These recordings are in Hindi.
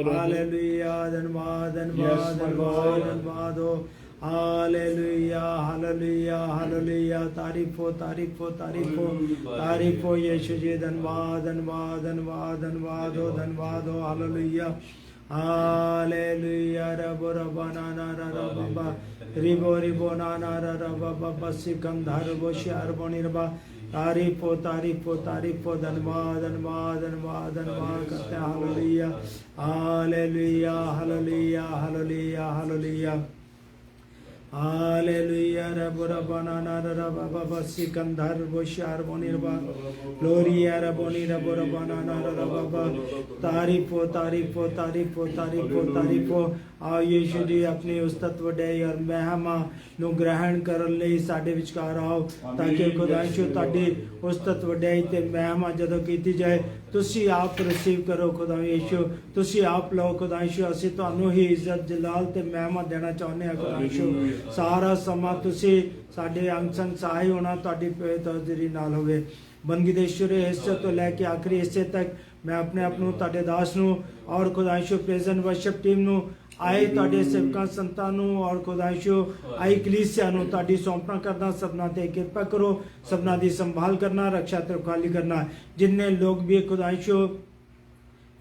हालेलुया धन्यवाद धन्यवाद धन्यवाद धन्यवाद हो हालेलुया हालेलुया हालेलुया तारीफ हो तारीफ हो तारीफ हो तारीफ हो यीशु जी धन्यवाद धन्यवाद धन्यवाद धन्यवाद हो हालेलुया हालेलुया रबो रबाना ना रबा रिबो रिबो ना रबा सिकम धर बो शार बोनिरबा तारीफ हो धन्यवाद धन्यवाद धन्यवाद धन्यवाद करते हैं hallelujah hallelujah hallelujah hallelujah hallelujah hallelujah रब रबाना ना रबा सिकंदर वो शार बोनिरबा ग्लोरिया रबोनी रब रबाना ना रबा तारीफ हो तारीफ हो तारीफ हो तारीफ हो तारीफ हो आओ यीशु जी अपनी उस तत्व डे और महिमा ਨੂੰ ग्रहण ਕਰਨ ਲਈ ਸਾਡੇ ਵਿਚਕਾਰ ਆਓ ਤਾਂ ਕਿ ਖੁਦਾਇਸ਼ੋ ਤੁਹਾਡੀ ਉਸ ਤत्व डे ਤੇ महिमा ਜਦੋਂ ਕੀਤੀ ਜਾਏ ਤੁਸੀਂ ਆਪ ਰਿਸੀਵ ਕਰੋ ਖੁਦਾਇਸ਼ੋ ਤੁਸੀਂ ਆਪ ਲਓ ਖੁਦਾਇਸ਼ੋ ਅਸੀਂ ਤੁਹਾਨੂੰ ਹੀ ਇੱਜ਼ਤ ਜਲਾਲ ਤੇ महिमा ਦੇਣਾ ਚਾਹੁੰਦੇ ਹਾਂ ਖੁਦਾਇਸ਼ੋ ਸਾਰਾ ਸਮਾਂ ਤੁਸੀਂ ਸਾਡੇ ਅੰਗ ਸੰਗ ਸਹਾਈ ਹੋਣਾ ਤੁਹਾਡੀ ਪਵਿੱਤਰ ਹਾਜ਼ਰੀ ਨਾਲ ਹੋਵੇ ਬੰਦਗੀ ਦੇ ਸ਼ੁਰੂ ਹਿੱਸੇ ਤੋਂ ਲੈ ਕੇ ਆਖਰੀ ਹਿੱਸੇ ਤੱਕ मैं अपने आप ਤੁਹਾਡੇ ਦਾਸ ਨੂੰ और खुदाइशो प्रेजेंट वर्शिप टीम ਨੂੰ आए ਤੁਹਾਡੇ ਸੇਵਕਾਂ ਸੰਤਾਂ ਨੂੰ और खुदाइशो आई कलीसिया ਨੂੰ ਤੁਹਾਡੀ ਸੌਂਪਣਾ ਕਰਨਾ ਸਭਨਾਂ ਤੇ ਕਿਰਪਾ ਕਰੋ ਸਭਨਾਂ ਦੀ ਸੰਭਾਲ ਕਰਨਾ ਰੱਖਿਆ ਤੇ ਰਖਵਾਲੀ ਕਰਨਾ जिन्ने लोग भी खुदाइशो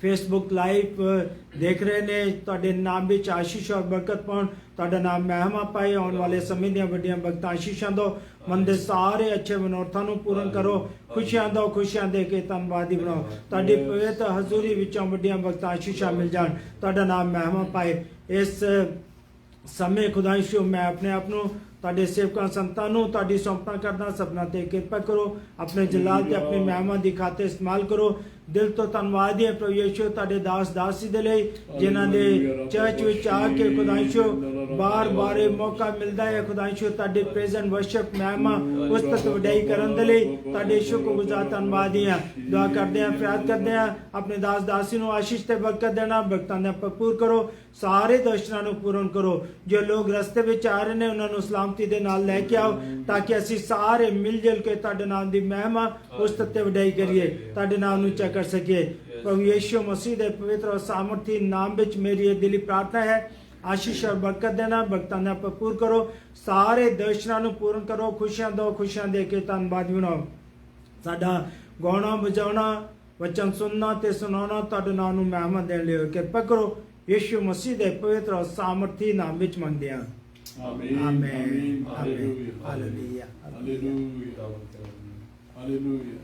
फेसबुक लाइव देख रहे ने ਤੁਹਾਡੇ नाम ਵਿੱਚ आशीष और बरकत पाउन ਤੁਹਾਡਾ नाम महिमा पाए आने वाले समय ਦੀਆਂ ਵੱਡੀਆਂ ਬਰਕਤਾਂ ਆਸ਼ੀਸ਼ਾਂ ਦੋ मन ਦੇ ਸਾਰੇ ਅੱਛੇ ਮਨੋਰਥਾਂ ਨੂੰ ਪੂਰਨ ਕਰੋ ਖੁਸ਼ੀਆਂ ਦੋ ਖੁਸ਼ੀਆਂ ਦੇ ਕੇ ਧੰਨਵਾਦੀ ਬਣਾਓ ਤੁਹਾਡੀ ਪਵਿੱਤਰ ਹਜ਼ੂਰੀ ਵਿੱਚੋਂ ਵੱਡੀਆਂ ਬਰਕਤਾਂ ਆਸ਼ੀਸ਼ਾਂ ਮਿਲ ਜਾਣ ਤੁਹਾਡਾ ਨਾਮ महिमा पाए इस समय खुदाइशो मैं अपने आप ਨੂੰ ਤੁਹਾਡੇ ਸੇਵਕਾਂ ਸੰਤਾਂ ਨੂੰ ਤੁਹਾਡੀ ਸੌਂਪਣਾ ਕਰਦਾ ਸਭਨਾਂ ਤੇ ਕਿਰਪਾ ਕਰੋ ਆਪਣੇ ਜਲਾਲ ਤੇ ਆਪਣੀ महिमा ਦੀ ਖਾਤਰ ਇਸਤੇਮਾਲ ਕਰੋ दिल तो धन्यवाद है प्रभु यीशु ਤੁਹਾਡੇ ਦਾਸ ਦਾਸੀ ਦੇ ਲਈ ਜਿਨ੍ਹਾਂ ਦੇ ਚਰਚ ਵਿੱਚ ਆ ਕੇ ਖੁਦਾਇਸ਼ੋ ਬਾਰ-ਬਾਰ ਇਹ ਮੌਕਾ ਮਿਲਦਾ ਹੈ ਖੁਦਾਇਸ਼ੋ ਤੁਹਾਡੇ ਪ੍ਰੈਜ਼ੈਂਟ ਵਰਸ਼ਿਪ महिमा ਉਸ ਤੱਕ ਵਡਾਈ ਕਰਨ ਦੇ ਲਈ ਤੁਹਾਡੇ ਸ਼ੁਕਰਗੁਜ਼ਾਰ ਧੰਨਵਾਦੀ ਹਾਂ ਦੁਆ ਕਰਦੇ ਹਾਂ ਫਰਿਆਦ ਕਰਦੇ ਹਾਂ ਆਪਣੇ ਦਾਸ ਦਾਸੀ ਨੂੰ ਆਸ਼ੀਸ਼ ਤੇ ਬਰਕਤ ਦੇਣਾ ਬਰਕਤਾਂ ਦਾ ਭਰਪੂਰ ਕਰੋ ਸਾਰੇ ਦਰਸ਼ਨਾਂ ਨੂੰ ਪੂਰਨ ਕਰੋ ਜੋ ਲੋਕ ਰਸਤੇ ਵਿੱਚ ਆ ਰਹੇ ਨੇ ਉਹਨਾਂ ਨੂੰ ਸਲਾਮਤੀ ਦੇ ਨਾਲ ਲੈ ਕੇ ਆਓ ਤਾਂ ਕਿ ਅਸੀਂ ਸਾਰੇ ਮਿਲ ਜੁਲ ਕੇ ਤੁਹਾਡੇ ਨਾਮ ਦੀ महिमा ਉਸ ਤੱਕ ਤੇ ਵਡਾਈ ਕਰੀਏ ਤੁਹਾਡੇ ਨਾਮ ਨੂੰ ਉੱਚਾ कर सके प्रभु यीशु मसीह दे पवित्र और सामर्थी नाम विच मेरी ये दिली प्रार्थना है आशीष और बरकत देना बरकतां दा भरपूर करो सारे दर्शनां नूं पूर्ण करो खुशियां दो खुशियां दे के धन्नवाद बनाओ साडा गाना बजाना वचन सुनना ते सुनाना तुहाडे नाम नूं महिमा देण लई किरपा करो यीशु मसीह दे पवित्र और सामर्थी नाम विच मंगदे हां आमीन आमीन hallelujah hallelujah hallelujah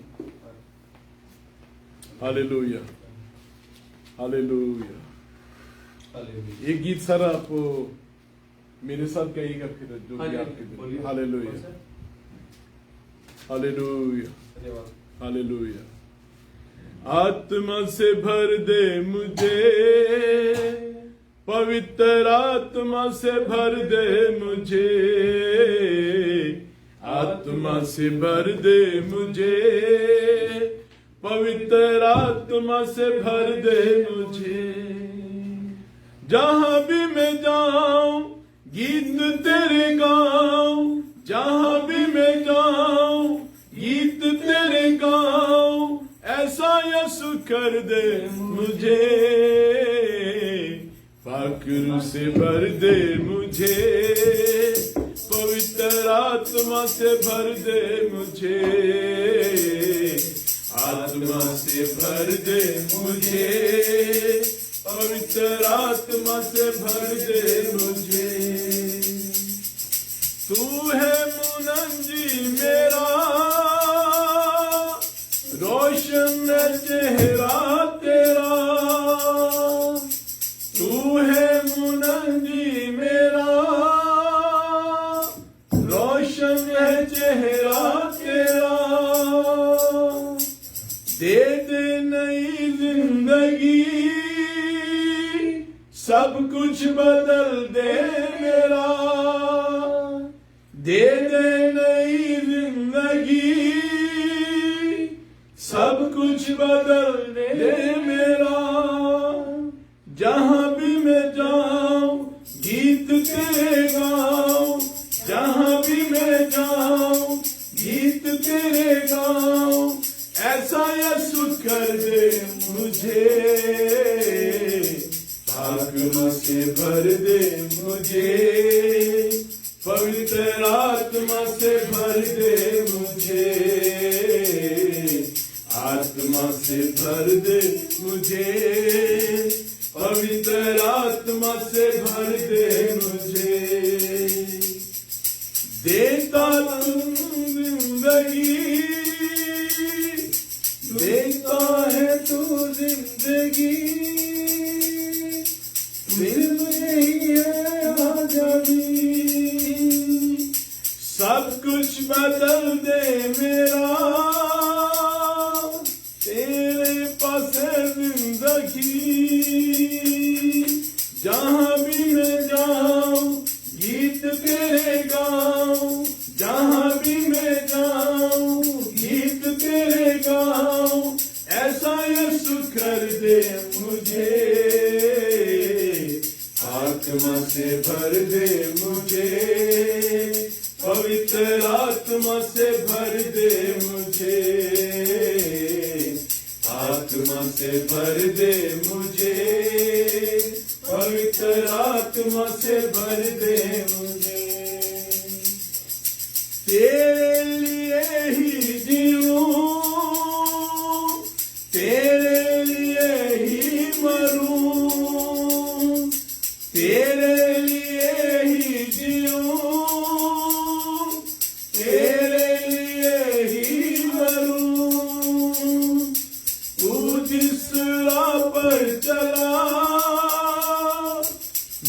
hallelujah hallelujah ये गीत सर आप मेरे साथ कहिएगा फिर जो भी आपके हालेलुया हालेलुया हालेलुया आत्मा से भर दे मुझे पवित्र आत्मा से भर दे मुझे आत्मा से भर दे मुझे पवित्र आत्मा से भर दे मुझे जहां भी मैं जाऊं गीत तेरे गाऊं जहां भी मैं जाऊं गीत तेरे गाऊं ऐसा यसु कर दे मुझे फक्र से भर दे मुझे पवित्र आत्मा से भर दे मुझे आत्मा से भर दे मुझे पवित्र आत्मा से भर दे मुझे तू है मुनंजी मेरा रोशन चेहरा तेरा तू है मुनंजी मेरा रोशन चेहरा तेरा दे दे नई जिंदगी सब कुछ बदल दे मेरा दे दे नई जिंदगी सब कुछ बदल दे मेरा जहां भी मैं जाऊं गीत तेरे गाऊं जहां भी मैं जाऊं गीत तेरे गाऊं ऐसा यसु कर दे मुझे आत्मा से भर दे मुझे, पवित्र आत्मा से भर दे मुझे, आत्मा से भर दे मुझे, पवित्र आत्मा से भर दे मुझे। देता तू जिंदगी, देता है तू जिंदगी, दिल में ही है आजादी, सब कुछ बदल दे मेरा, तेरे पास है जिंदगी, जहां भी मैं जाऊं गीत तेरे गाऊं, जहां भी मैं जाऊं गीत तेरे गाऊं, ऐसा यीशु कर दे मुझे, आत्मा से भर दे मुझे, पवित्र आत्मा से भर दे मुझे, आत्मा से भर दे मुझे, पवित्र आत्मा से भर दे मुझे। तेरे लिए ही जीऊं, तेरे लिए ही मरूं, तेरे लिए ही जीऊं, तेरे लिए ही मरूं, तू जिस राह पर चला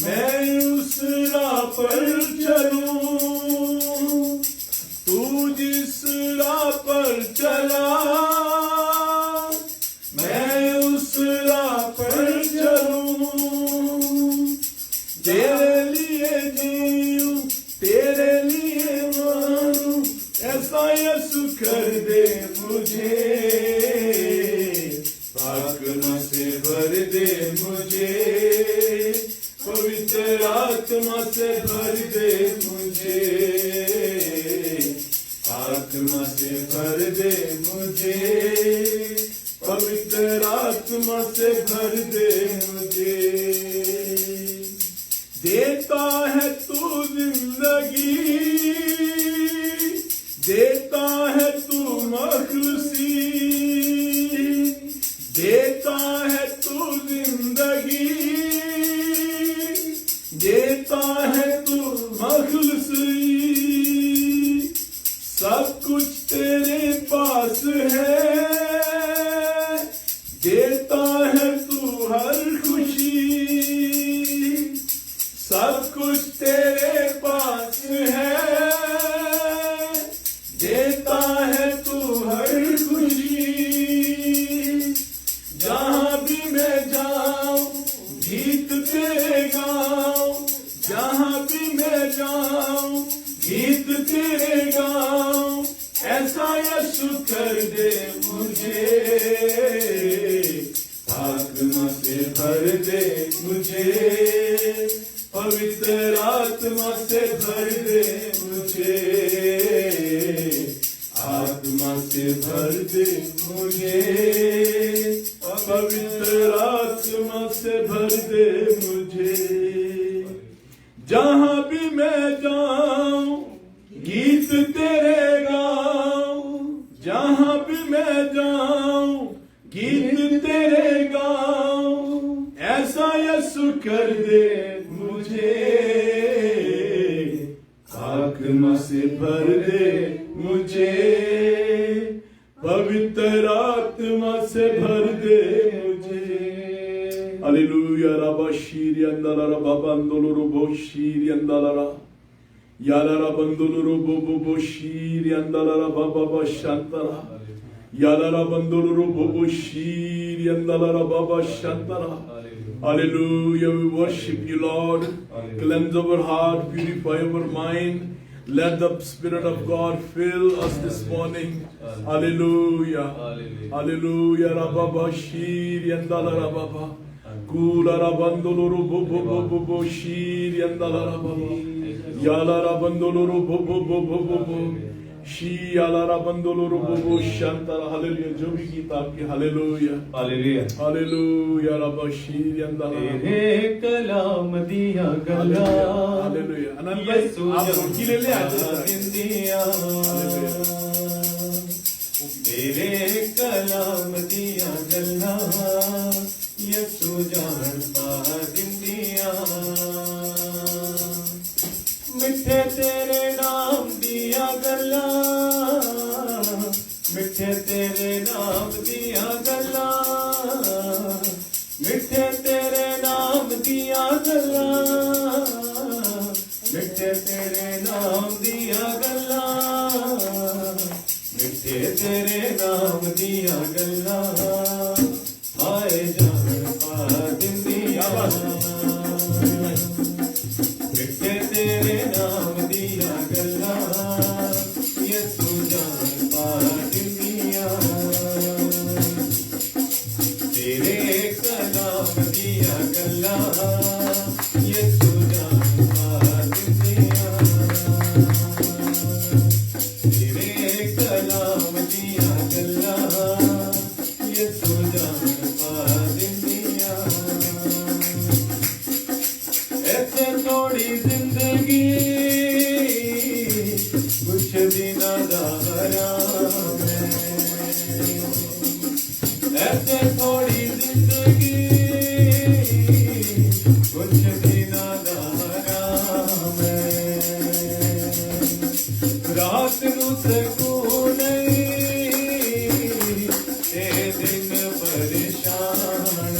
मैं उस राह पर चलूं, तू जिस राह पर चला मैं उस राह पर चलूं, तेरे लिए जीऊं तेरे लिए मरूं, ऐसा यीशु कर दे मुझे, आत्मा से भर दे मुझे, पवित्र आत्मा से भर दे मुझे, आत्मा से भर दे मुझे, पवित्र आत्मा से भर दे मुझे। देता है तू जिंदगी, देता है तू मखलूसी, देता है तू जिंदगी, देता है तू मखलूसी, सब कुछ तेरे पास है, देता है तू हर खुशी, सब कुछ तेरे पास है, देता है तू हर खुशी, जहां भी मैं जाऊं गीत तेरे गाऊं, जहां भी मैं जाऊं गीत तेरे गाऊं, ऐसा यीशु कर दे मुझे, आत्मा से भर दे मुझे, पवित्र आत्मा से भर दे मुझे, आत्मा से भर दे मुझे, पवित्र आत्मा से भर दे मुझे, जहां भी मैं जाऊं गीत तेरे गाऊं, जहां भी मैं जाऊं गीत तेरे गाऊं, ऐसा यीशु कर दे मुझे, आत्मा से भर दे मुझे, पवित्र आत्मा से भर दे मुझे। हालेलुया। रबा शीरी अंदला बाबा अंदोलो बो शीरी अंदला याला बंदोलो बो शीरी अंदला बाबा शांतरा याला बंदोलो बो शीरी अंदला बाबा शांतरा। Hallelujah. We worship you, Lord. Cleanse our heart, purify our mind. Let the Spirit of God fill us this morning. Hallelujah. Hallelujah. Rababa shiri andala rababa. Kula rabandolo bo shiri andala rababa. Yala rabandolo bo. शी आलारा बंदोलो रोबो शांतारा हालेलुया जो भी गीत आपके हालेलुया हालेलुया हालेलुया रबा शी अंदाला तेरे कलाम दिया गला हालेलुया अनंत भाई आप रोटी ले ले आज जिंदिया तेरे कलाम दिया गला यसु जान पा जिंदिया मिठे तेरे नाम दिया गला मिठे तेरे नाम दिया गला मिठे तेरे नाम दिया गला मिठे तेरे नाम दिया गला मिठे तेरे नाम दिया गला हाय जान पा जिंदिया मिठे तेरे नाम दिया गला यसु जान पा जिंदिया तेरे कलाम दिया गला यसु जान पा जिंदिया तेरे कलाम दिया गला यसु जान पा जिंदिया ऐसे थोड़ी जिंदगी कुछ दिना दा हराम ऐसे थोड़ी जिंदगी कुछ दिना दा हराम रात नू सकून नहीं ते दिन परेशान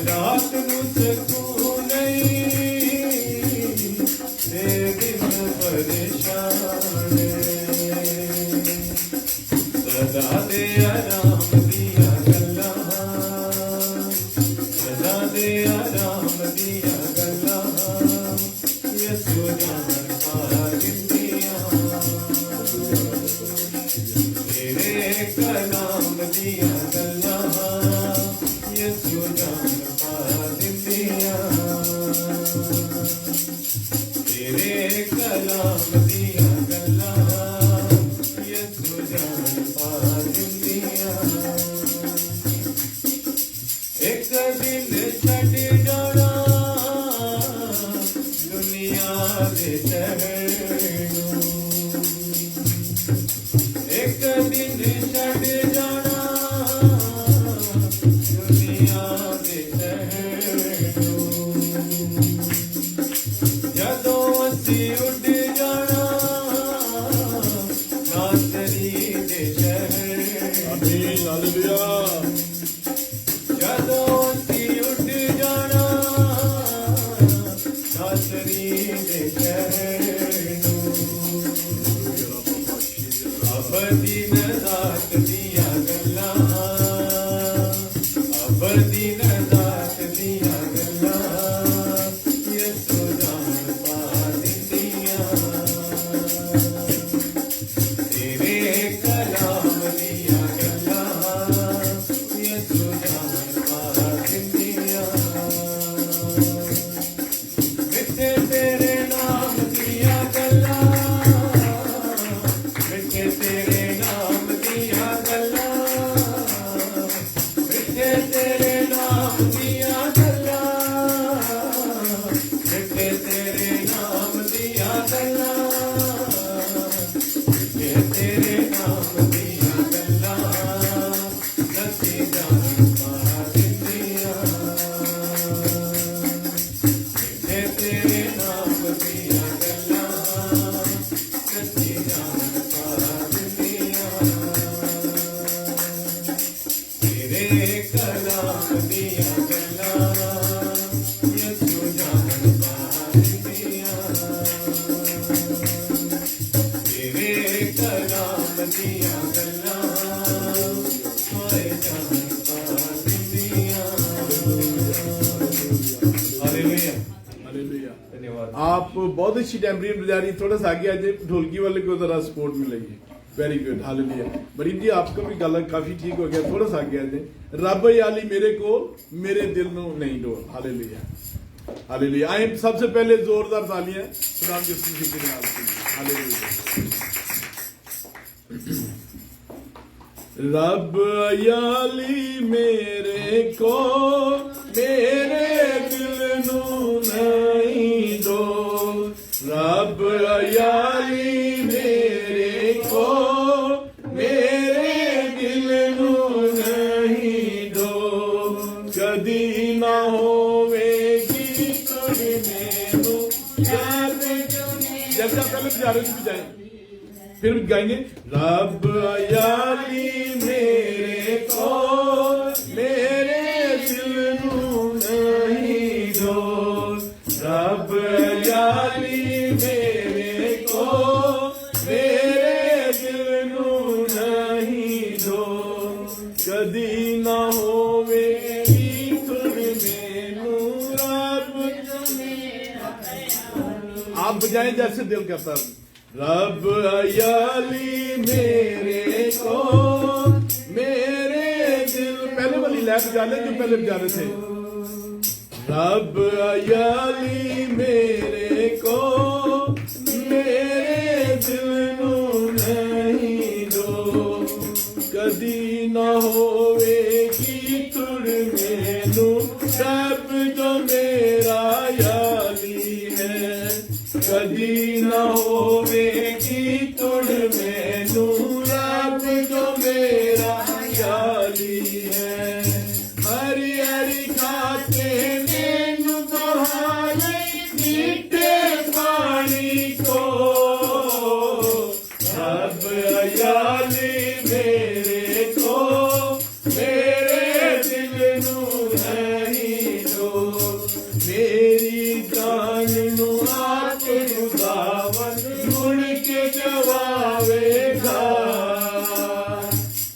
रात नू सकून नहीं ते दिन परेशान सदा दे आराम दिया गला सदा दे आराम दिया गला यसु जान पा जिंदिया तेरे कलाम दिया गला यसु जान पा जिंदिया तेरे कलाम दिया गला यसु जान पा जिंदिया एक दिन छड़ जाना दुनिया दे शहर नूं एक दिन छड़ जाना दुनिया दे शहर नूं जदों असीं उड़ जाना नासरी दे शहर आमीन हालेलुया जदों असीं उड़ जाना नासरी दे शहर नूं अबदी नज़ात दिया गला अबदी नज़ात दिया गला यसु जान पा जिंदिया तेरे कलाम दिया गला यसु जान पा जिंदिया मिठे तेरे नाम दिया गला मिठे तेरे नाम दिया गला मिठे तेरे नाम दिया गला मिठे तेरे नाम दिया गला मिठे तेरे नाम दिया गला नसी जान पा जिंदिया मिठे तेरे नाम दिया गला नसी जान पा जिंदिया तेरे कलाम दिया गला यसु जान पा जिंदिया तेरे कलाम दिया गला हाय जान पा जिंदिया हालेलुया हालेलुया धन्यवाद आप बहुत अच्छी टेम्परेरी बजा रही थोड़ा सा आगे आज ढोलकी वाले को जरा सपोर्ट मिलेगी वेरी गुड हालेलुया बड़ी जी आपका भी गला काफी ठीक हो गया थोड़ा सा आगे आज रब याली मेरे को मेरे दिल नो नहीं डोल हालेलुया हालेलुया। आए सबसे पहले जोरदार तालियां खुदा के स्तुति के नाम के लिए। हालेलुया। रब याली मेरे को मेरे दिल नू नहीं दो, रब याली मेरे को मेरे दिल नू नहीं दो, कदी ना होवेगी तुझ मैनू याद। जैसे आप पहले जा रहे थे जाए फिर गाएंगे, रब याली मेरे को मेरे दिल नू नहीं दो, रब याली मेरे को मेरे दिल नू नहीं दो, कदी ना होवेगी तुझ मैनू रब। आप बजाएं जैसे दिल करता है। रब याली मेरे को मेरे दिल, पहले वाली लैब बजा ले जो पहले बजा रहे थे। रब याली मेरे को मेरे दिल नू नहीं दो, कदी ना होवेगी तुड़ मैनू रब जो मेरा याली है, कदी ना होवेगी तुड़ मैनू रब जो मेरा याली है। हरी हरी खाते मैनू दोहाले मीठे पानी को, रब याली मेरे को मेरे दिल नू नहीं दो, मेरी जान नू आप खुदावन मुड़ के जवावेगा,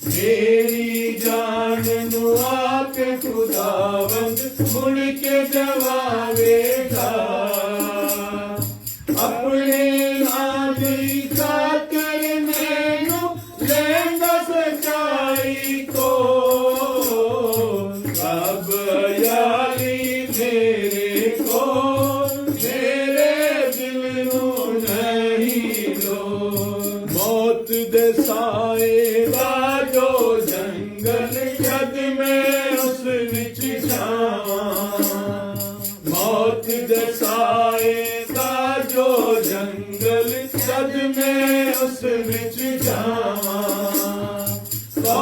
मेरी जान नू आप खुदावन मुड़ के जवावेगा, अपने नाम की खातिर मैनू लेंदा सच्चाई को, रब याली मेरे को मेरे दिल नू नहीं दो, मौत दे साए दा जो जंगल जग में उस विच जावां, मौत दे साए दा जो जंगल जग में उस विच जावां, तो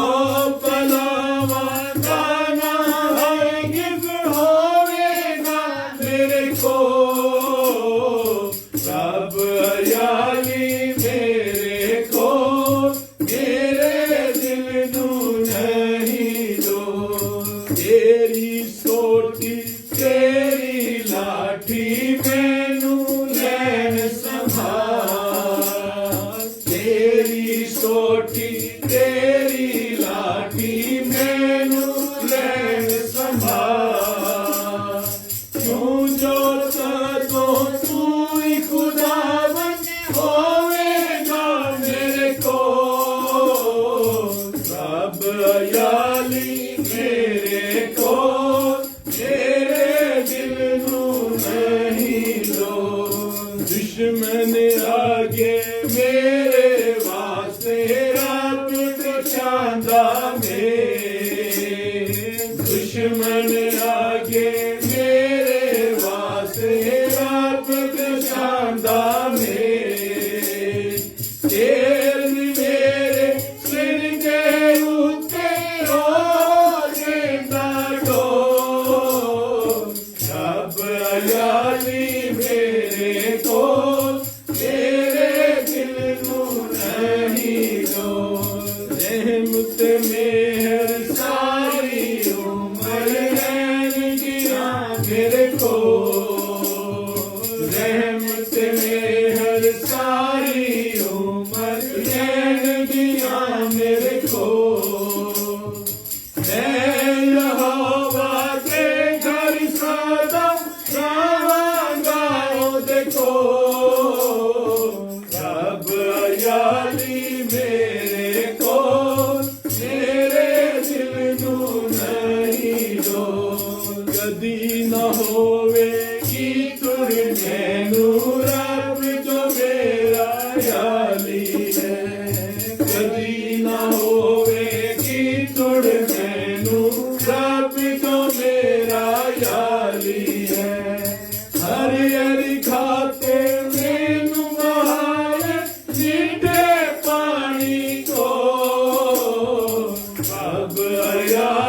पनावां दा ना हरगिज़ होवेगा मेरे को, रब याली मेरे को मेरे दिल नू नहीं दो, तेरी सोटी तेरी लाठी मैनू लैन संभाल, तेरी सोटी तेरी लाठी मैनू लैन संभाल, क्यों जो तो तू ही खुदावन होवेगा मेरे को, रब याली मेरे को मेरे दिल नू नहीं दो, दुश्मन आगे मेरे वास्ते रब बचांदा में, दुश्मन आगे मेरे वास्ते रब बचांदा में, तेल मेरे सिर के उत्ते हो देंदा डो, रब याली मेरे को मेरे दिल नू नहीं दो, रहमत मेहर सारी उम्र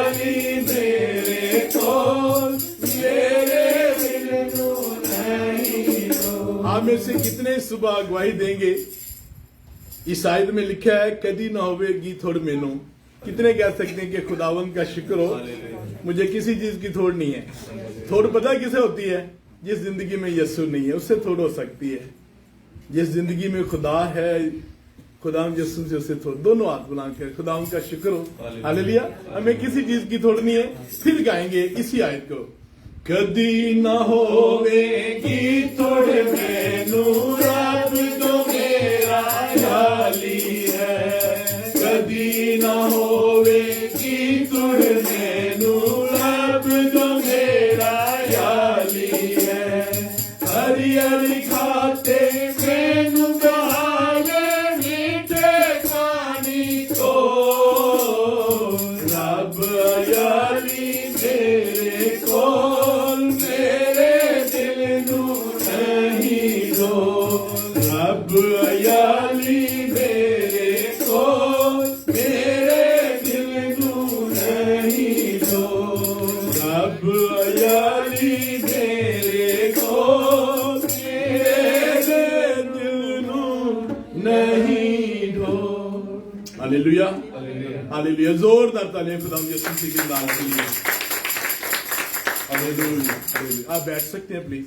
याली मेरे कोल मेरे दिल नू नहीं रो। आप में से कितने सुबह अगवाई देंगे? इस आयत में लिखा है कदी ना होवेगी थोड़ मैनू। कितने कह सकते हैं कि खुदावन का शुक्र हो, मुझे किसी चीज की थोड़ नहीं है। थोड़ पता किसे होती है? जिस जिंदगी में यीशु नहीं है उससे थोड़ हो सकती है। जिस जिंदगी में खुदा है, खुदा यीशु से उससे थोड़। दोनों हाथ बुलाकर खुदा उनका शुक्र हो। हालेलुया। हमें किसी चीज की थोड़ नहीं है। फिर गाएंगे इसी आयत को, कदी ना होवेगी थोड़ मैनू रब तो मेरा याली है। कदी ना होवेगी थोड़ मैनू रब तो मेरा याली है। हरी हरी खाते मैनू बहावे मीठे पानी को, रब याली मेरे कोल मेरे दिल नू नहीं रो। रब याली मेरे कोल मेरे दिल नू नहीं रो। रब याली मेरे कोल मेरे दिल नू नहीं रो। Hallelujah, hallelujah. जोरदार तालियां खुदा यीशु मसीह के नाम के लिए। Hallelujah, hallelujah. आप बैठ सकते हैं प्लीज।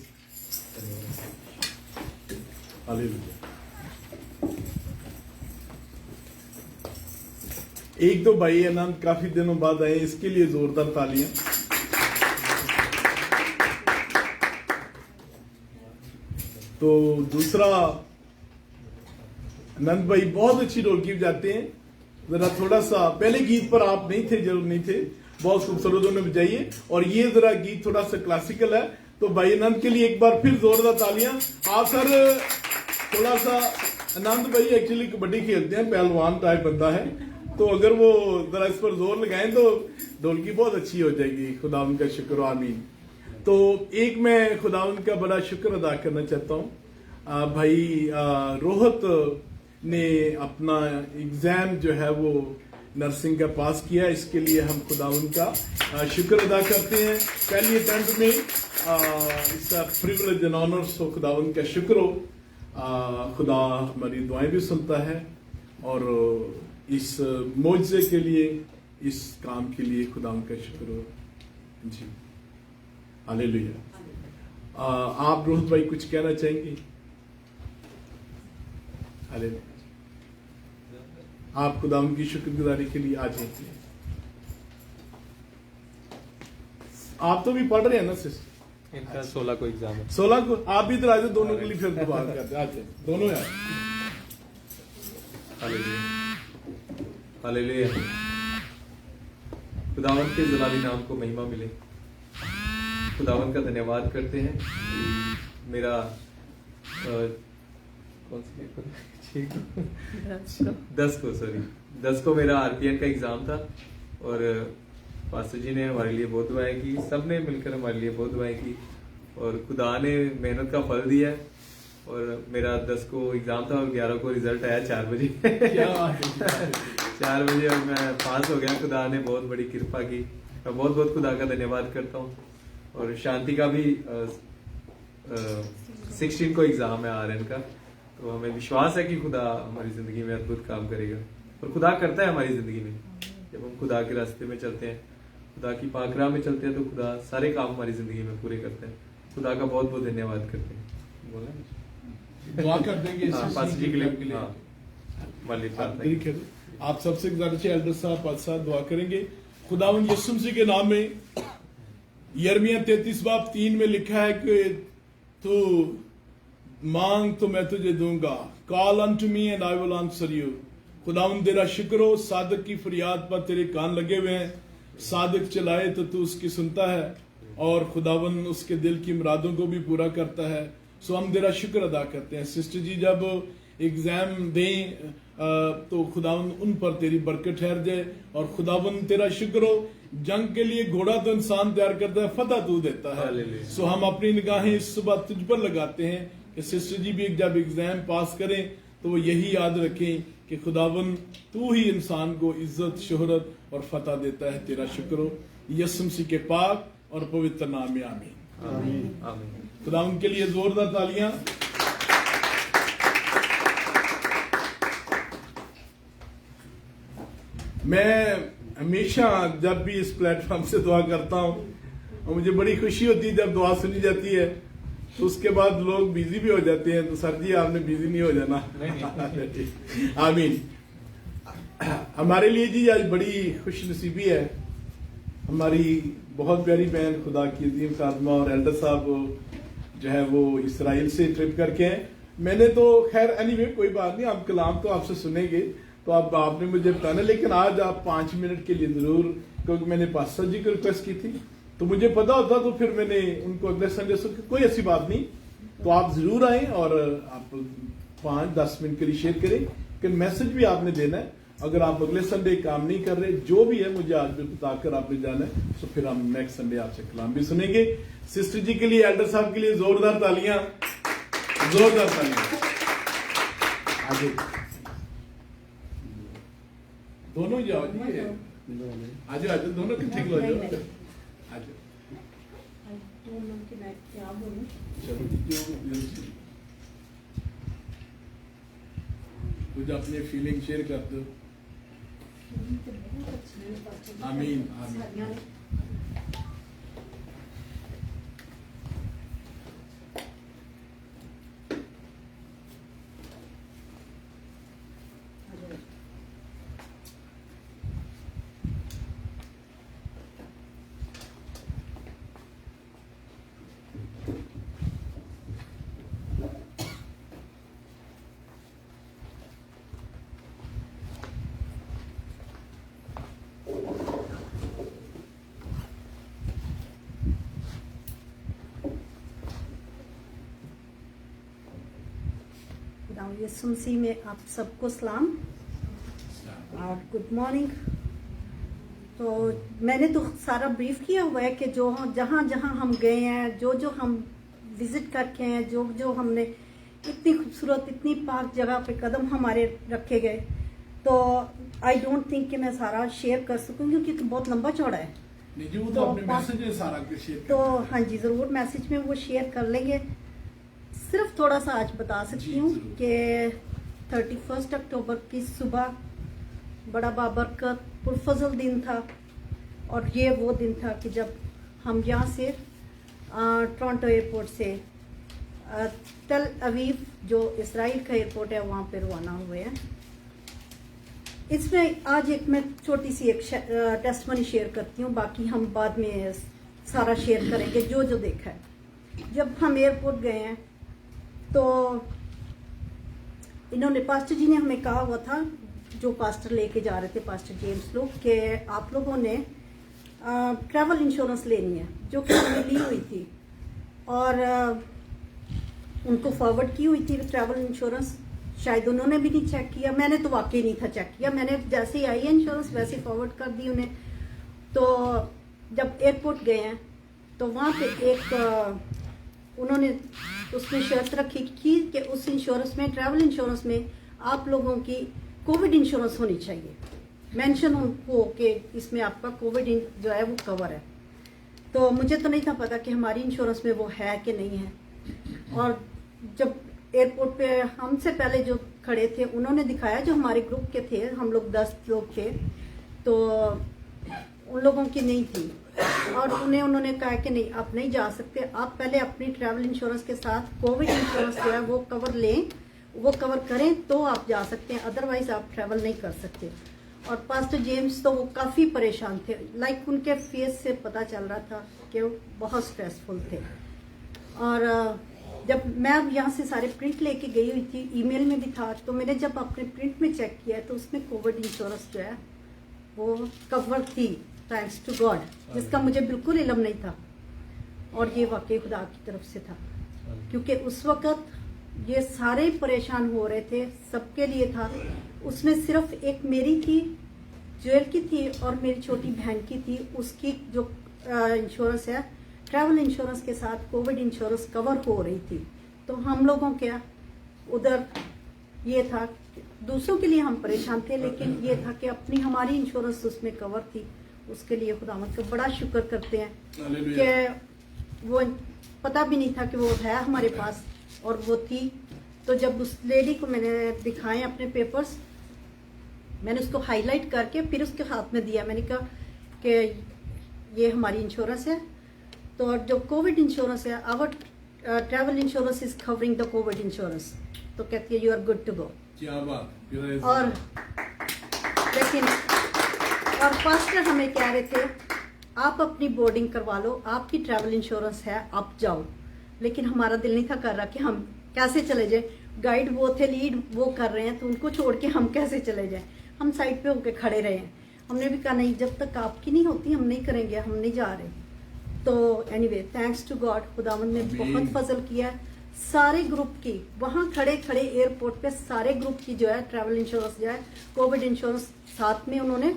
हालेलुया। एक दो भाई अनंत काफी दिनों बाद आए, इसके लिए जोरदार तालियां। तो दूसरा, अनंत भाई बहुत अच्छी ढोलकी बजाते हैं। जरा थोड़ा सा पहले गीत पर आप नहीं थे, जरूर नहीं थे, बहुत खूबसूरत उन्होंने बजाइए। और ये जरा गीत थोड़ा सा क्लासिकल है, तो भाई अनंत के लिए एक बार फिर जोरदार तालियां। आप सर थोड़ा सा, अनंत भाई एक्चुअली कबड्डी खेलते हैं, पहलवान टाइप बंदा है, तो अगर वो जरा इस पर जोर लगाएं तो ढोलकी बहुत अच्छी हो जाएगी। खुदा उनका शुक्र, आमीन। तो एक मैं खुदा उनका बड़ा शुक्र अदा करना चाहता हूँ। भाई रोहित ने अपना एग्जाम जो है वो नर्सिंग का पास किया, इसके लिए हम खुदा उनका शुक्र अदा करते हैं। पहली अटेम्प्ट में इसका प्रिविलेज एंड ऑनर्स हो, खुदा उनका शुक्र हो। खुदा हमारी दुआएं भी सुनता है, और इस मौजज़े के लिए, इस काम के लिए खुदा उनका शुक्र हो जी। हालेलुया। आप रोहित भाई कुछ कहना चाहेंगे? हालेलुया। आप खुदा उनकी शुक्रगुजारी के लिए आ जाइए। आप तो भी पढ़ रहे हैं ना सिस्टर? इनका 16 को एग्जाम है। 16 को आप भी इधर आ जाओ, दोनों के लिए फिर दुआ करते हैं। आते दोनों यार। Hallelujah, hallelujah. खुदावन के जलाली नाम को महिमा मिले। खुदावन का धन्यवाद करते हैं कि मेरा कौन सी पेपर 10 को मेरा आरपीएन का एग्जाम था, और पास्टर जी ने हमारे लिए बहुत दुआएं की, सबने मिलकर हमारे लिए बहुत दुआएं की, और खुदा ने मेहनत का फल दिया है। और मेरा 10 को एग्जाम था और 11 को रिजल्ट आया 4 बजे 4 बजे, और मैं पास हो गया। खुदा ने बहुत बड़ी कृपा की, मैं बहुत बहुत खुदा का धन्यवाद करता हूँ। और शांति का भी 16 को एग्जाम है आरएन का, तो हमें विश्वास है कि खुदा हमारी जिंदगी में अद्भुत काम करेगा, और खुदा करता है हमारी जिंदगी में। जब हम खुदा के रास्ते में चलते हैं, खुदा की पाक राह में चलते हैं, तो खुदा सारे काम हमारी जिंदगी में पूरे करते हैं। खुदा का बहुत बहुत धन्यवाद करते हैं। बोला दुआ कर देंगे पास्टर जी के लिए। हाँ, वाली प्रार्थना। आप सबसे गुजारिश है, एल्डर साहब, पास्टर साहब दुआ करेंगे। खुदावंद यीशु मसीह के नाम में यिर्मयाह 33:3 में लिखा है कि तू मांग तो मैं तुझे दूंगा, call unto me and I will answer you. खुदावंद तेरा शुक्र हो, सादक की फरियाद पर तेरे कान लगे हुए हैं। सादक चलाए तो तू उसकी सुनता है, और खुदावंद उसके दिल की मुरादों को भी पूरा करता है। सो हम तेरा शुक्र अदा करते हैं। सिस्टर जी जब एग्जाम दें तो खुदावंद उन पर तेरी बरकत ठहर जाए, और खुदावंद तेरा शुक्र हो, जंग के लिए घोड़ा तो इंसान तैयार करता है, फतह तू देता है। सो हम अपनी निगाहें इस सुबह तुझ पर लगाते हैं कि सिस्टर जी भी जब एग्जाम पास करें तो वो यही याद रखें कि खुदावन तू ही इंसान को इज्जत, शोहरत और फतह देता है। तेरा शुक्र हो, यीशु मसीह के पाक और पवित्र नाम में आमीन। आमीन आमीन। खुदावन के लिए जोरदार तालियां। मैं हमेशा जब भी इस प्लेटफॉर्म से दुआ करता हूँ और मुझे बड़ी खुशी होती है जब दुआ सुनी जाती है, तो उसके बाद लोग बिजी भी हो जाते हैं। तो सर जी आपने बिजी नहीं हो जाना। आमीन। हमारे लिए जी आज बड़ी खुश नसीबी है, हमारी बहुत प्यारी बहन खुदा की अजीम खादमा और एल्डर साहब जो है वो इसराइल से ट्रिप करके हैं। मैंने तो खैर एनीवे कोई बात नहीं, आप कलाम तो आपसे सुनेंगे, तो आपने मुझे बताना, लेकिन आज आप 5 मिनट के लिए जरूर, क्योंकि मैंने पास्टर जी को रिक्वेस्ट की थी, तो मुझे पता होता तो फिर मैंने उनको अगले संडे से, कोई ऐसी बात नहीं, तो आप जरूर आए और आप 5-10 मिनट के लिए शेयर करें कि मैसेज भी आपने देना है। अगर आप अगले संडे काम नहीं कर रहे, जो भी है मुझे आज भी बताकर आपने जाना है, तो फिर हम नेक्स्ट संडे आपसे कलाम भी सुनेंगे। सिस्टर जी के लिए, एल्डर साहब के लिए जोरदार तालियां, जोरदार तालियां। आगे दोनों जाओ जी, आज आज दोनों कितने किलो जाओ, आज चलो कुछ अपने फीलिंग शेयर कर दो। आमीन आमीन। यीशु मसीह में आप सबको सलाम और गुड मॉर्निंग। तो मैंने तो सारा ब्रीफ किया हुआ है कि जो जहाँ जहाँ हम गए हैं, जो जो हम विजिट करके हैं, जो जो हमने इतनी खूबसूरत, इतनी पाक जगह पे कदम हमारे रखे गए, तो आई डोंट थिंक कि मैं सारा शेयर कर सकूंगी क्योंकि बहुत लंबा चौड़ा है। तो अपने मैसेज में सारा कुछ शेयर तो हाँ जी, ज़रूर मैसेज में वो शेयर कर लेंगे। सिर्फ थोड़ा सा आज बता सकती हूँ कि 31 अक्टूबर की सुबह बड़ा बाबरकत पुरफजल दिन था, और ये वो दिन था कि जब हम यहाँ से टोरंटो एयरपोर्ट से तल अवीव जो इसराइल का एयरपोर्ट है वहाँ पे रवाना हुए हैं। इसमें आज एक मैं छोटी सी एक टेस्टमनी शेयर करती हूँ, बाकी हम बाद में सारा शेयर करेंगे जो जो देखा है। जब हम एयरपोर्ट गए हैं तो इन्होंने, पास्टर जी ने हमें कहा हुआ था, जो पास्टर लेके जा रहे थे पास्टर जेम्स लोग, कि आप लोगों ने ट्रैवल इंश्योरेंस लेनी है, जो कि हमने ली हुई थी और उनको फॉरवर्ड की हुई थी ट्रैवल इंश्योरेंस। शायद उन्होंने भी नहीं चेक किया, मैंने तो वाकई नहीं था चेक किया, मैंने जैसे ही आई है इंश्योरेंस वैसे फॉरवर्ड कर दी उन्हें। तो जब एयरपोर्ट गए हैं तो वहाँ पे एक उन्होंने उसमें शर्त रखी कि उस इंश्योरेंस में, ट्रैवल इंश्योरेंस में आप लोगों की कोविड इंश्योरेंस होनी चाहिए, मेंशन हो कि इसमें आपका कोविड जो है वो कवर है। तो मुझे तो नहीं था पता कि हमारी इंश्योरेंस में वो है कि नहीं है। और जब एयरपोर्ट पे हमसे पहले जो खड़े थे उन्होंने दिखाया, जो हमारे ग्रुप के थे, हम लोग 10 लोग थे, तो उन लोगों की नहीं थी और उन्होंने कहा कि नहीं आप नहीं जा सकते, आप पहले अपनी ट्रैवल इंश्योरेंस के साथ कोविड इंश्योरेंस जो है वो कवर लें, वो कवर करें तो आप जा सकते हैं, अदरवाइज आप ट्रैवल नहीं कर सकते। और पास्टर जेम्स तो वो काफ़ी परेशान थे, लाइक उनके फेस से पता चल रहा था कि वो बहुत स्ट्रेसफुल थे। और जब मैं अब यहाँ से सारे प्रिंट लेके गई हुई थी, ईमेल में भी था, तो मैंने जब अपने प्रिंट में चेक किया तो उसमें कोविड इंश्योरेंस जो है वो कवर थी, थैंक्स टू गॉड, जिसका मुझे बिल्कुल इल्म नहीं था। और ये वाकई खुदा की तरफ से था, क्योंकि उस वक़्त ये सारे परेशान हो रहे थे, सबके लिए था। उसमें सिर्फ एक मेरी थी, ज्वेल की थी और मेरी छोटी बहन की थी, उसकी जो इंश्योरेंस है ट्रैवल इंश्योरेंस के साथ कोविड इंश्योरेंस कवर हो रही थी। तो हम लोगों क्या उधर ये था दूसरों के लिए हम परेशान थे, लेकिन ये था कि अपनी हमारी इंश्योरेंस उसमें कवर थी। उसके लिए खुदावंद का बड़ा शुक्र करते हैं कि वो पता भी नहीं था कि वो है हमारे पास, और वो थी। तो जब उस लेडी को मैंने दिखाए अपने पेपर्स, मैंने उसको हाईलाइट करके फिर उसके हाथ में दिया। मैंने कहा कि ये हमारी इंश्योरेंस है, तो जो कोविड इंश्योरेंस है, our travel insurance is covering the Covid insurance. तो कहती है you are good to go. क्या बात। और लेकिन और पास्टर हमें कह रहे थे आप अपनी बोर्डिंग करवा लो, आपकी ट्रैवल इंश्योरेंस है, आप जाओ। लेकिन हमारा दिल नहीं था कर रहा कि हम कैसे चले जाए। गाइड वो थे, लीड वो कर रहे हैं, तो उनको छोड़ के हम कैसे चले जाए। हम साइड पे होके खड़े रहे हैं। हमने भी कहा नहीं, जब तक आपकी नहीं होती हम नहीं करेंगे, हम नहीं जा रहे। तो एनीवे थैंक्स टू गॉड, खुदावंद ने बहुत फजल किया है। सारे ग्रुप की वहाँ खड़े खड़े एयरपोर्ट पे सारे ग्रुप की जो है ट्रैवल इंश्योरेंस जो है, कोविड इंश्योरेंस साथ में उन्होंने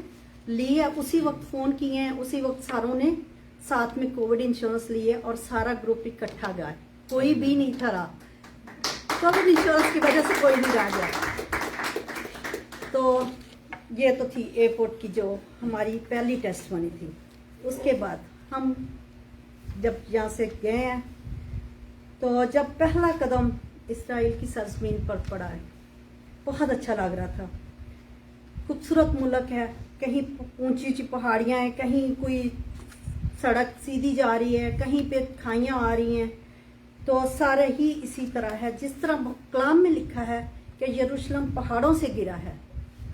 ली है। उसी वक्त फोन किए हैं, उसी वक्त सारों ने साथ में कोविड इंश्योरेंस लिए और सारा ग्रुप इकट्ठा गया। कोई भी नहीं था रहा, कोविड इंश्योरेंस की वजह से कोई नहीं रह गया। तो ये तो थी एयरपोर्ट की जो हमारी पहली टेस्टमनी थी। उसके बाद हम जब यहाँ से गए हैं, तो जब पहला कदम इस्राइल की सरजमीन पर पड़ा है, बहुत अच्छा लग रहा था। खूबसूरत मुल्क है, कहीं ऊंची ऊंची पहाड़ियाँ हैं, कहीं कोई सड़क सीधी जा रही है, कहीं पे खाइयाँ आ रही हैं। तो सारे ही इसी तरह है जिस तरह कलाम में लिखा है कि यरूशलेम पहाड़ों से गिरा है।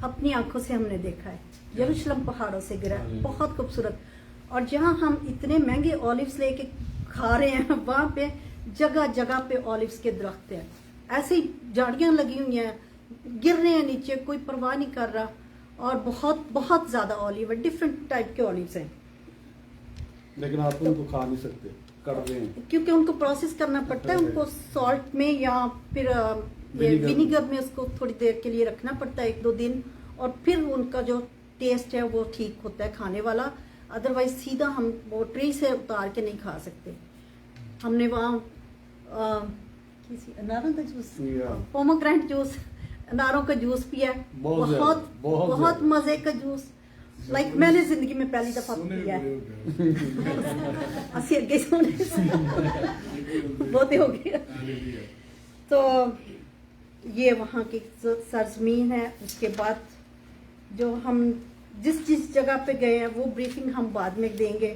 अपनी आंखों से हमने देखा है, यरूशलेम पहाड़ों से गिरा है, बहुत खूबसूरत। और जहाँ हम इतने महंगे ऑलिव्स लेके खा रहे हैं, वहाँ पे जगह जगह पे ऑलिव्स के दरख्त हैं, ऐसे ही झाड़ियाँ लगी हुई हैं, गिर रहे हैं नीचे, कोई परवाह नहीं कर रहा। और बहुत बहुत ज्यादा ऑलिव है, डिफरेंट टाइप के ऑलिव्स हैं। लेकिन आप उनको खा नहीं सकते, कर रहे हैं, क्योंकि उनको प्रोसेस करना पड़ता है, उनको सॉल्ट में या फिर ये विनीगर में उसको थोड़ी देर के लिए रखना पड़ता है, 1-2 दिन, और फिर उनका जो टेस्ट है वो ठीक होता है खाने वाला। अदरवाइज सीधा हम वो ट्री से उतार के नहीं खा सकते। हमने वहाँ अनारों का जूस, पोमोग्रेनेट जूस, अनारों का जूस पिया, बहुत मजे का जूस। लाइक मैंने जिंदगी में पहली दफा पिया है। असी बहुत हो गया। तो ये वहाँ की सरजमीन है। उसके बाद जो हम जिस जिस जगह पे गए हैं वो ब्रीफिंग हम बाद में देंगे,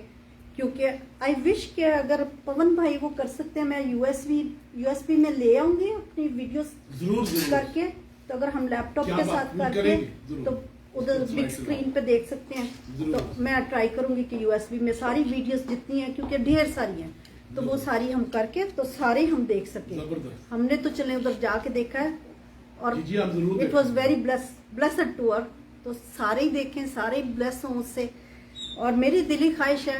क्योंकि आई विश कि अगर पवन भाई वो कर सकते हैं, मैं यूएसबी में ले आऊंगी अपनी वीडियोस करके। तो अगर हम लैपटॉप के साथ करके तो उधर बिग स्क्रीन पे देख सकते हैं। तो मैं ट्राई करूंगी कि यूएसबी में सारी वीडियोस जितनी हैं, क्योंकि ढेर सारी हैं, तो वो सारी हम करके तो सारे हम देख सकें। हमने तो चले उधर जाके देखा है और it was very blessed tour. तो सारे ही देखें, सारे ब्लेस हों उससे। और मेरी दिली ख्वाहिश है,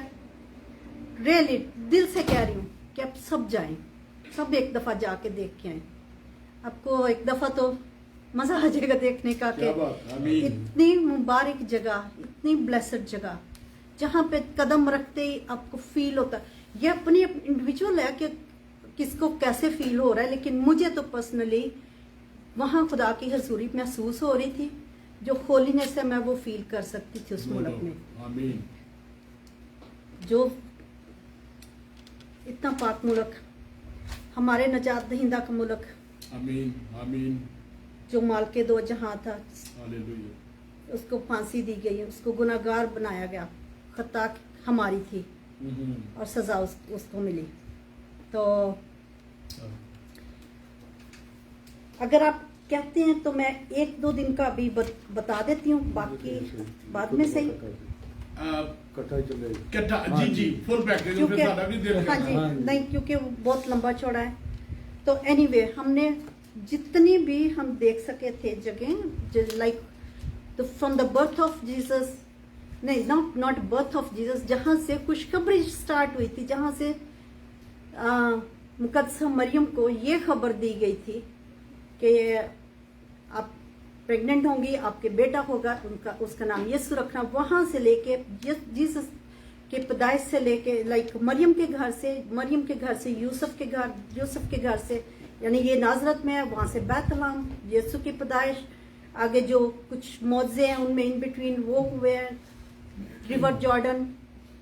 रियली दिल से कह रही हूँ कि आप सब जाएं, सब एक दफा जाके देख के आए। आपको एक दफा तो मजा आ जाएगा देखने का कि इतनी मुबारक जगह, इतनी ब्लेसड जगह, जहाँ पे कदम रखते ही आपको फील होता है। ये अपनी इंडिविजुअल है कि किसको कैसे फील हो रहा है, लेकिन मुझे तो पर्सनली वहाँ खुदा की हजूरी महसूस हो रही थी। जो होलीनेस है मैं वो फील कर सकती थी उस मुल्क में। जो इतना पाक मुल्क, हमारे नजात दहिंदा का मुल्क, आमीन आमीन। जो माल के दो जहां था, उसको फांसी दी गई, उसको गुनाहगार बनाया गया, खता हमारी थी और सजा उसको मिली। तो अगर आप कहते हैं तो मैं 1-2 दिन का अभी बता देती हूँ, बाकी बाद में सही जी फुल पैकेज क्योंकि हाँ जी नहीं, क्योंकि वो बहुत लंबा चौड़ा है। तो एनीवे हमने जितनी भी हम देख सके थे जगह, like from the birth of Jesus, नहीं नॉट बर्थ ऑफ जीसस, जहाँ से खुशखबरी स्टार्ट हुई थी, जहाँ से मुकद्दसा मरियम को ये खबर दी गई थी कि आप प्रेग्नेंट होंगी, आपके बेटा होगा, उसका नाम यीशु रखना। वहां से लेके जीसस के पैदाइश से लेके लाइक मरियम के घर से यूसुफ के घर से यानी ये नाजरत में है, वहां से बैतलहम, यीशु की पैदाइश, आगे जो कुछ मौजे हैं उनमें इन बिटवीन वो हुए हैं, रिवर जॉर्डन,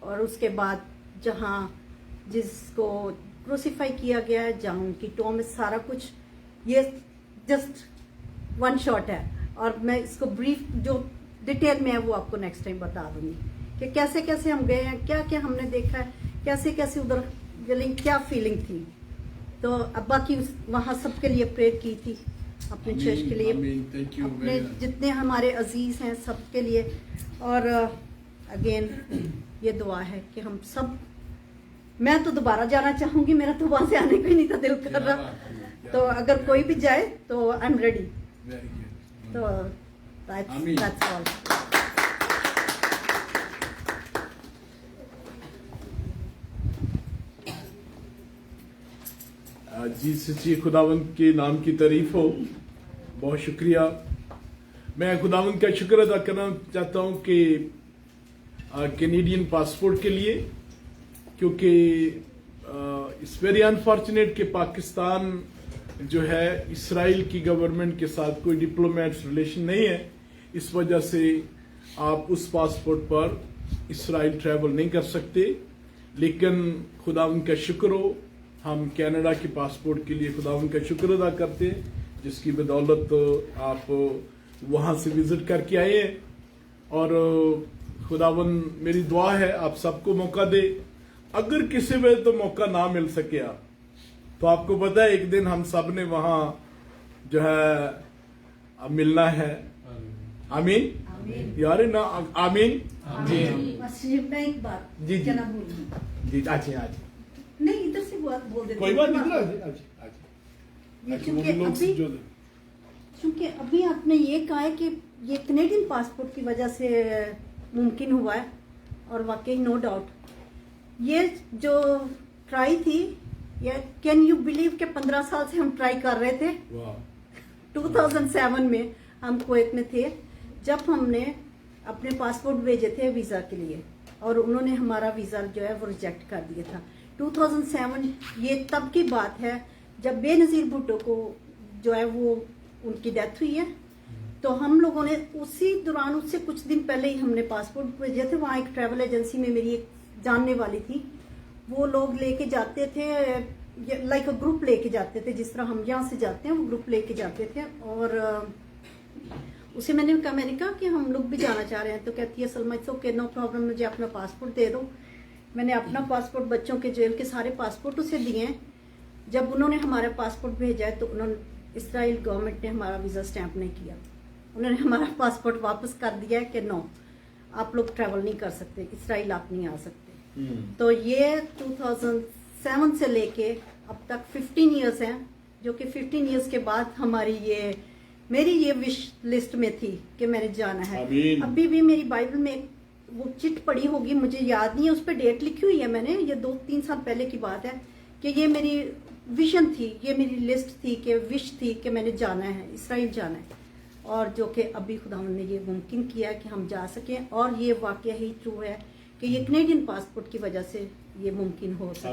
और उसके बाद जहां जिसको क्रूसीफाई किया गया है, जहां उनकी टॉम में सारा कुछ, ये जस्ट वन शॉट है। और मैं इसको ब्रीफ जो डिटेल में है वो आपको नेक्स्ट टाइम बता दूंगी कि कैसे कैसे हम गए हैं, क्या क्या हमने देखा है, कैसे कैसे उधर क्या फीलिंग थी। तो अब बाकी वहां सबके लिए प्रेयर की थी, अपने चर्च के लिए, अपने जितने हमारे अजीज हैं सबके लिए। और अगेन ये दुआ है कि हम सब, मैं तो दोबारा जाना चाहूंगी, मेरा तो वहां से आने को ही नहीं था दिल कर रहा, तो अगर कोई भी जाए तो आई एम रेडी। तो that's all. जी सच्ची खुदावंत के नाम की तारीफ हो, बहुत शुक्रिया। मैं खुदावंत का शुक्र अदा करना चाहता हूं कि कैनेडियन पासपोर्ट के लिए, क्योंकि इट्स वेरी अनफॉर्चुनेट कि पाकिस्तान जो है इसराइल की गवर्नमेंट के साथ कोई डिप्लोमेट्स रिलेशन नहीं है, इस वजह से आप उस पासपोर्ट पर इसराइल ट्रैवल नहीं कर सकते। लेकिन खुदावंत का शुक्र हो, हम कनाडा के पासपोर्ट के लिए खुदावंत का शुक्र अदा करते हैं, जिसकी बदौलत आप वहां से विजिट करके आए हैं। और खुदावंत मेरी दुआ है आप सबको मौका दे, अगर किसी वजह तो मौका ना मिल सके तो आपको पता है एक दिन हम सब ने वहां जो है मिलना है। आमीन यार ना, आमीन जी। मैं एक बात जी क्या ना बोलूं, जी आज नहीं इधर से बोल देते कोई बात नहीं, क्योंकि अभी आपने ये कहा है कि ये कनेडियन पासपोर्ट की वजह से मुमकिन हुआ है, और वाकई नो डाउट ये जो ट्राई थी, या कैन यू बिलीव के 15 साल से हम ट्राई कर रहे थे। 2007 में हम कुवैत में थे, जब हमने अपने पासपोर्ट भेजे थे वीजा के लिए, और उन्होंने हमारा वीजा जो है वो रिजेक्ट कर दिया था। 2007 ये तब की बात है जब बेनजीर भुट्टो को जो है वो उनकी डेथ हुई है। तो हम लोगों ने उसी दौरान, उससे कुछ दिन पहले ही हमने पासपोर्ट भेजे थे। वहाँ एक ट्रैवल एजेंसी में मेरी एक जानने वाली थी, वो लोग लेके जाते थे, लाइक ग्रुप लेके जाते थे, जिस तरह हम यहाँ से जाते हैं वो ग्रुप लेके जाते थे। और उसे मैंने कहा कि हम लोग भी जाना चाह रहे हैं, तो कहती है Salma it's okay no problem, मुझे अपना पासपोर्ट दे दो। मैंने अपना पासपोर्ट, बच्चों के जेल के सारे पासपोर्ट उसे दिए हैं। जब उन्होंने हमारा पासपोर्ट भेजा है तो उन्होंने, इसराइल गवर्नमेंट ने हमारा वीजा स्टैंप नहीं किया, उन्होंने हमारा पासपोर्ट वापस कर दिया है कि नो आप लोग ट्रैवल नहीं कर सकते, इसराइल आप नहीं आ सकते। तो ये 2007 से लेके अब तक 15 इयर्स हैं, जो कि 15 इयर्स के बाद मेरी ये विश लिस्ट में थी कि मैंने जाना है। अभी भी मेरी बाइबल में वो चिट पड़ी होगी, मुझे याद नहीं है, उस पर डेट लिखी हुई है मैंने, ये 2-3 साल पहले की बात है, कि ये मेरी विजन थी, ये मेरी लिस्ट थी, कि विश थी कि मैंने जाना है, इसराइल जाना है। और जो कि अभी खुदावंद ने ये मुमकिन किया कि हम जा सकें, और ये वाकया ही ट्रू है कि ये कनेडियन पासपोर्ट की वजह से ये मुमकिन हो सका।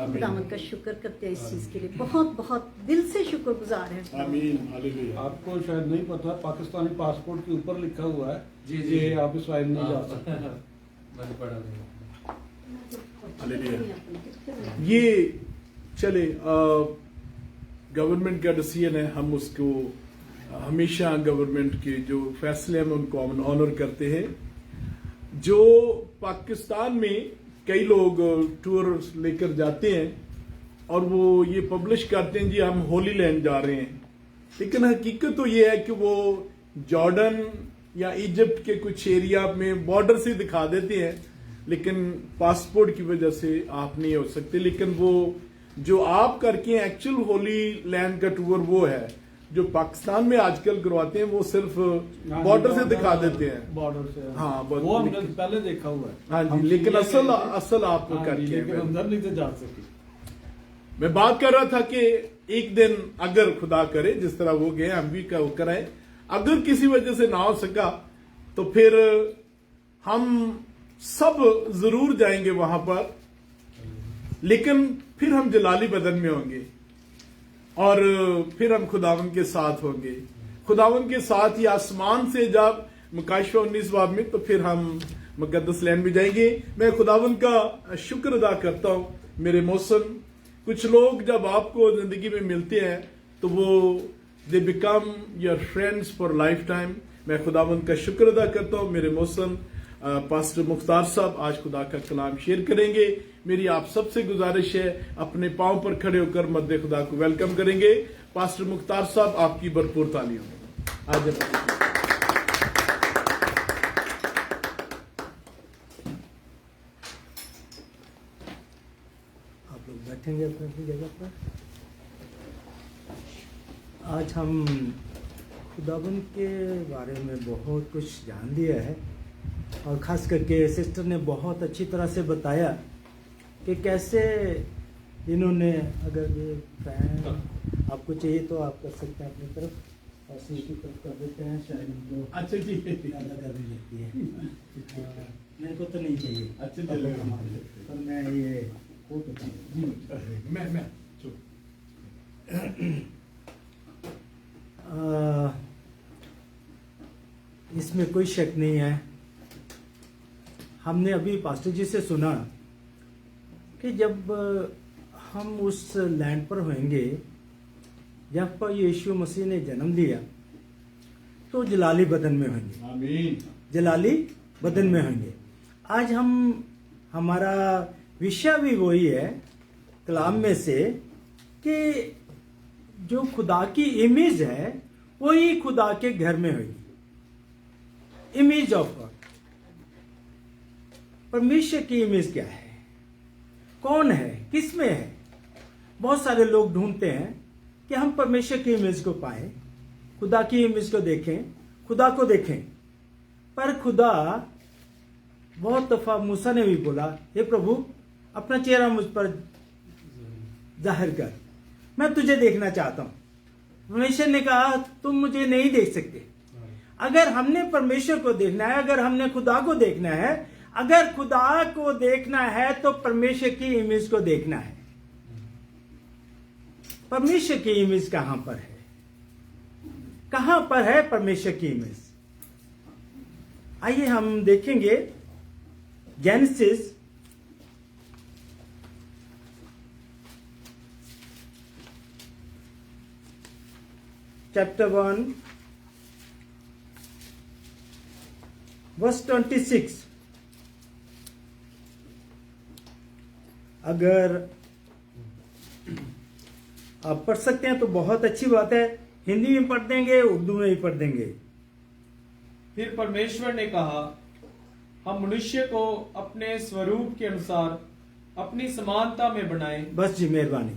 खुदावंद का शुक्र करते हैं इस चीज के लिए, बहुत बहुत दिल से शुक्रगुजार है। आपको शायद नहीं पता, पाकिस्तानी पासपोर्ट के ऊपर लिखा हुआ है जी आप इसराइल नहीं जा सकते। मैंने पढ़ा नहीं। ये चले गवर्नमेंट का डिसीजन है, हम उसको हमेशा गवर्नमेंट के जो फैसले हैं उनको हम ऑनर करते हैं। जो पाकिस्तान में कई लोग टूर लेकर जाते हैं और वो ये पब्लिश करते हैं जी हम होली लैंड जा रहे हैं, लेकिन हकीकत तो ये है कि वो जॉर्डन या इजिप्ट के कुछ एरिया में बॉर्डर से दिखा देते हैं, लेकिन पासपोर्ट की वजह से आप नहीं हो सकते। लेकिन वो जो आप करके एक्चुअल होली लैंड का टूर वो है जो पाकिस्तान में आजकल करवाते हैं, वो सिर्फ बॉर्डर से दिखा देते हैं, बॉर्डर से। हाँ वो हमने पहले देखा हुआ है। हाँ जी, लेकिन असल आप करके अंदर नहीं तो जा सके। मैं बात कर रहा था कि एक दिन अगर खुदा करे जिस तरह वो गए हम भी कराए, अगर किसी वजह से ना हो सका तो फिर हम सब जरूर जाएंगे वहां पर, लेकिन फिर हम जलाली बदन में होंगे। और फिर हम खुदावन के साथ होंगे। खुदावन के साथ ही आसमान से जब मुकाशवा 19 बाब में, तो फिर हम मुकद्दस लैंड में जाएंगे। मैं खुदावन का शुक्र अदा करता हूँ मेरे मौसम। कुछ लोग जब आपको जिंदगी में मिलते हैं तो वो they become your friends for life time. मैं खुदावन का शुक्र अदा करता हूँ मेरे मौसम। पास्टर मुख्तार साहब आज खुदा का कलाम शेयर करेंगे। मेरी आप सबसे गुजारिश है अपने पांव पर खड़े होकर मद्दे खुदा को वेलकम करेंगे। पास्टर मुख्तार साहब आपकी भरपूर तालियों आज आप लोग बैठेंगे अपनी अपनी जगह पर। आज हम खुदाबंद के बारे में बहुत कुछ जान लिया है और ख़ास करके सिस्टर ने बहुत अच्छी तरह से बताया कि कैसे इन्होंने, अगर ये फैन आपको चाहिए तो आप कर सकते हैं अपनी तरफ और सी की तरफ कर देते हैं, शायद इनको अच्छा जी ज़्यादा गर्मी लगती है। मेरे को तो नहीं चाहिए, अच्छा पर मैं ये कोट बताऊँ। मैं इसमें कोई शक नहीं है। हमने अभी पास्टर जी से सुना कि जब हम उस लैंड पर होंगे जहाँ पर यीशु मसीह ने जन्म लिया तो जलाली बदन में होंगे। आमीन। जलाली बदन में होंगे। आज हम, हमारा विषय भी वही है कलाम में से कि जो खुदा की इमेज है वही खुदा के घर में होगी। Image of God. परमेश्वर की इमेज क्या है, कौन है, किस में है? बहुत सारे लोग ढूंढते हैं कि हम परमेश्वर की इमेज को पाएं, खुदा की इमेज को देखें, खुदा को देखें। पर खुदा, बहुत दफा मूसा ने भी बोला, हे प्रभु अपना चेहरा मुझ पर जाहिर कर, मैं तुझे देखना चाहता हूं। परमेश्वर ने कहा तुम मुझे नहीं देख सकते। अगर हमने परमेश्वर को देखना है, अगर हमने खुदा को देखना है, अगर खुदा को देखना है तो परमेश्वर की इमेज को देखना है। परमेश्वर की इमेज कहां पर है? कहां पर है परमेश्वर की इमेज? आइए हम देखेंगे जेनेसिस चैप्टर 1 वर्स 26। अगर आप पढ़ सकते हैं तो बहुत अच्छी बात है। हिंदी में पढ़ देंगे, उर्दू में भी पढ़ देंगे। फिर परमेश्वर ने कहा, हम मनुष्य को अपने स्वरूप के अनुसार अपनी समानता में बनाएं। बस जी, मेहरबानी।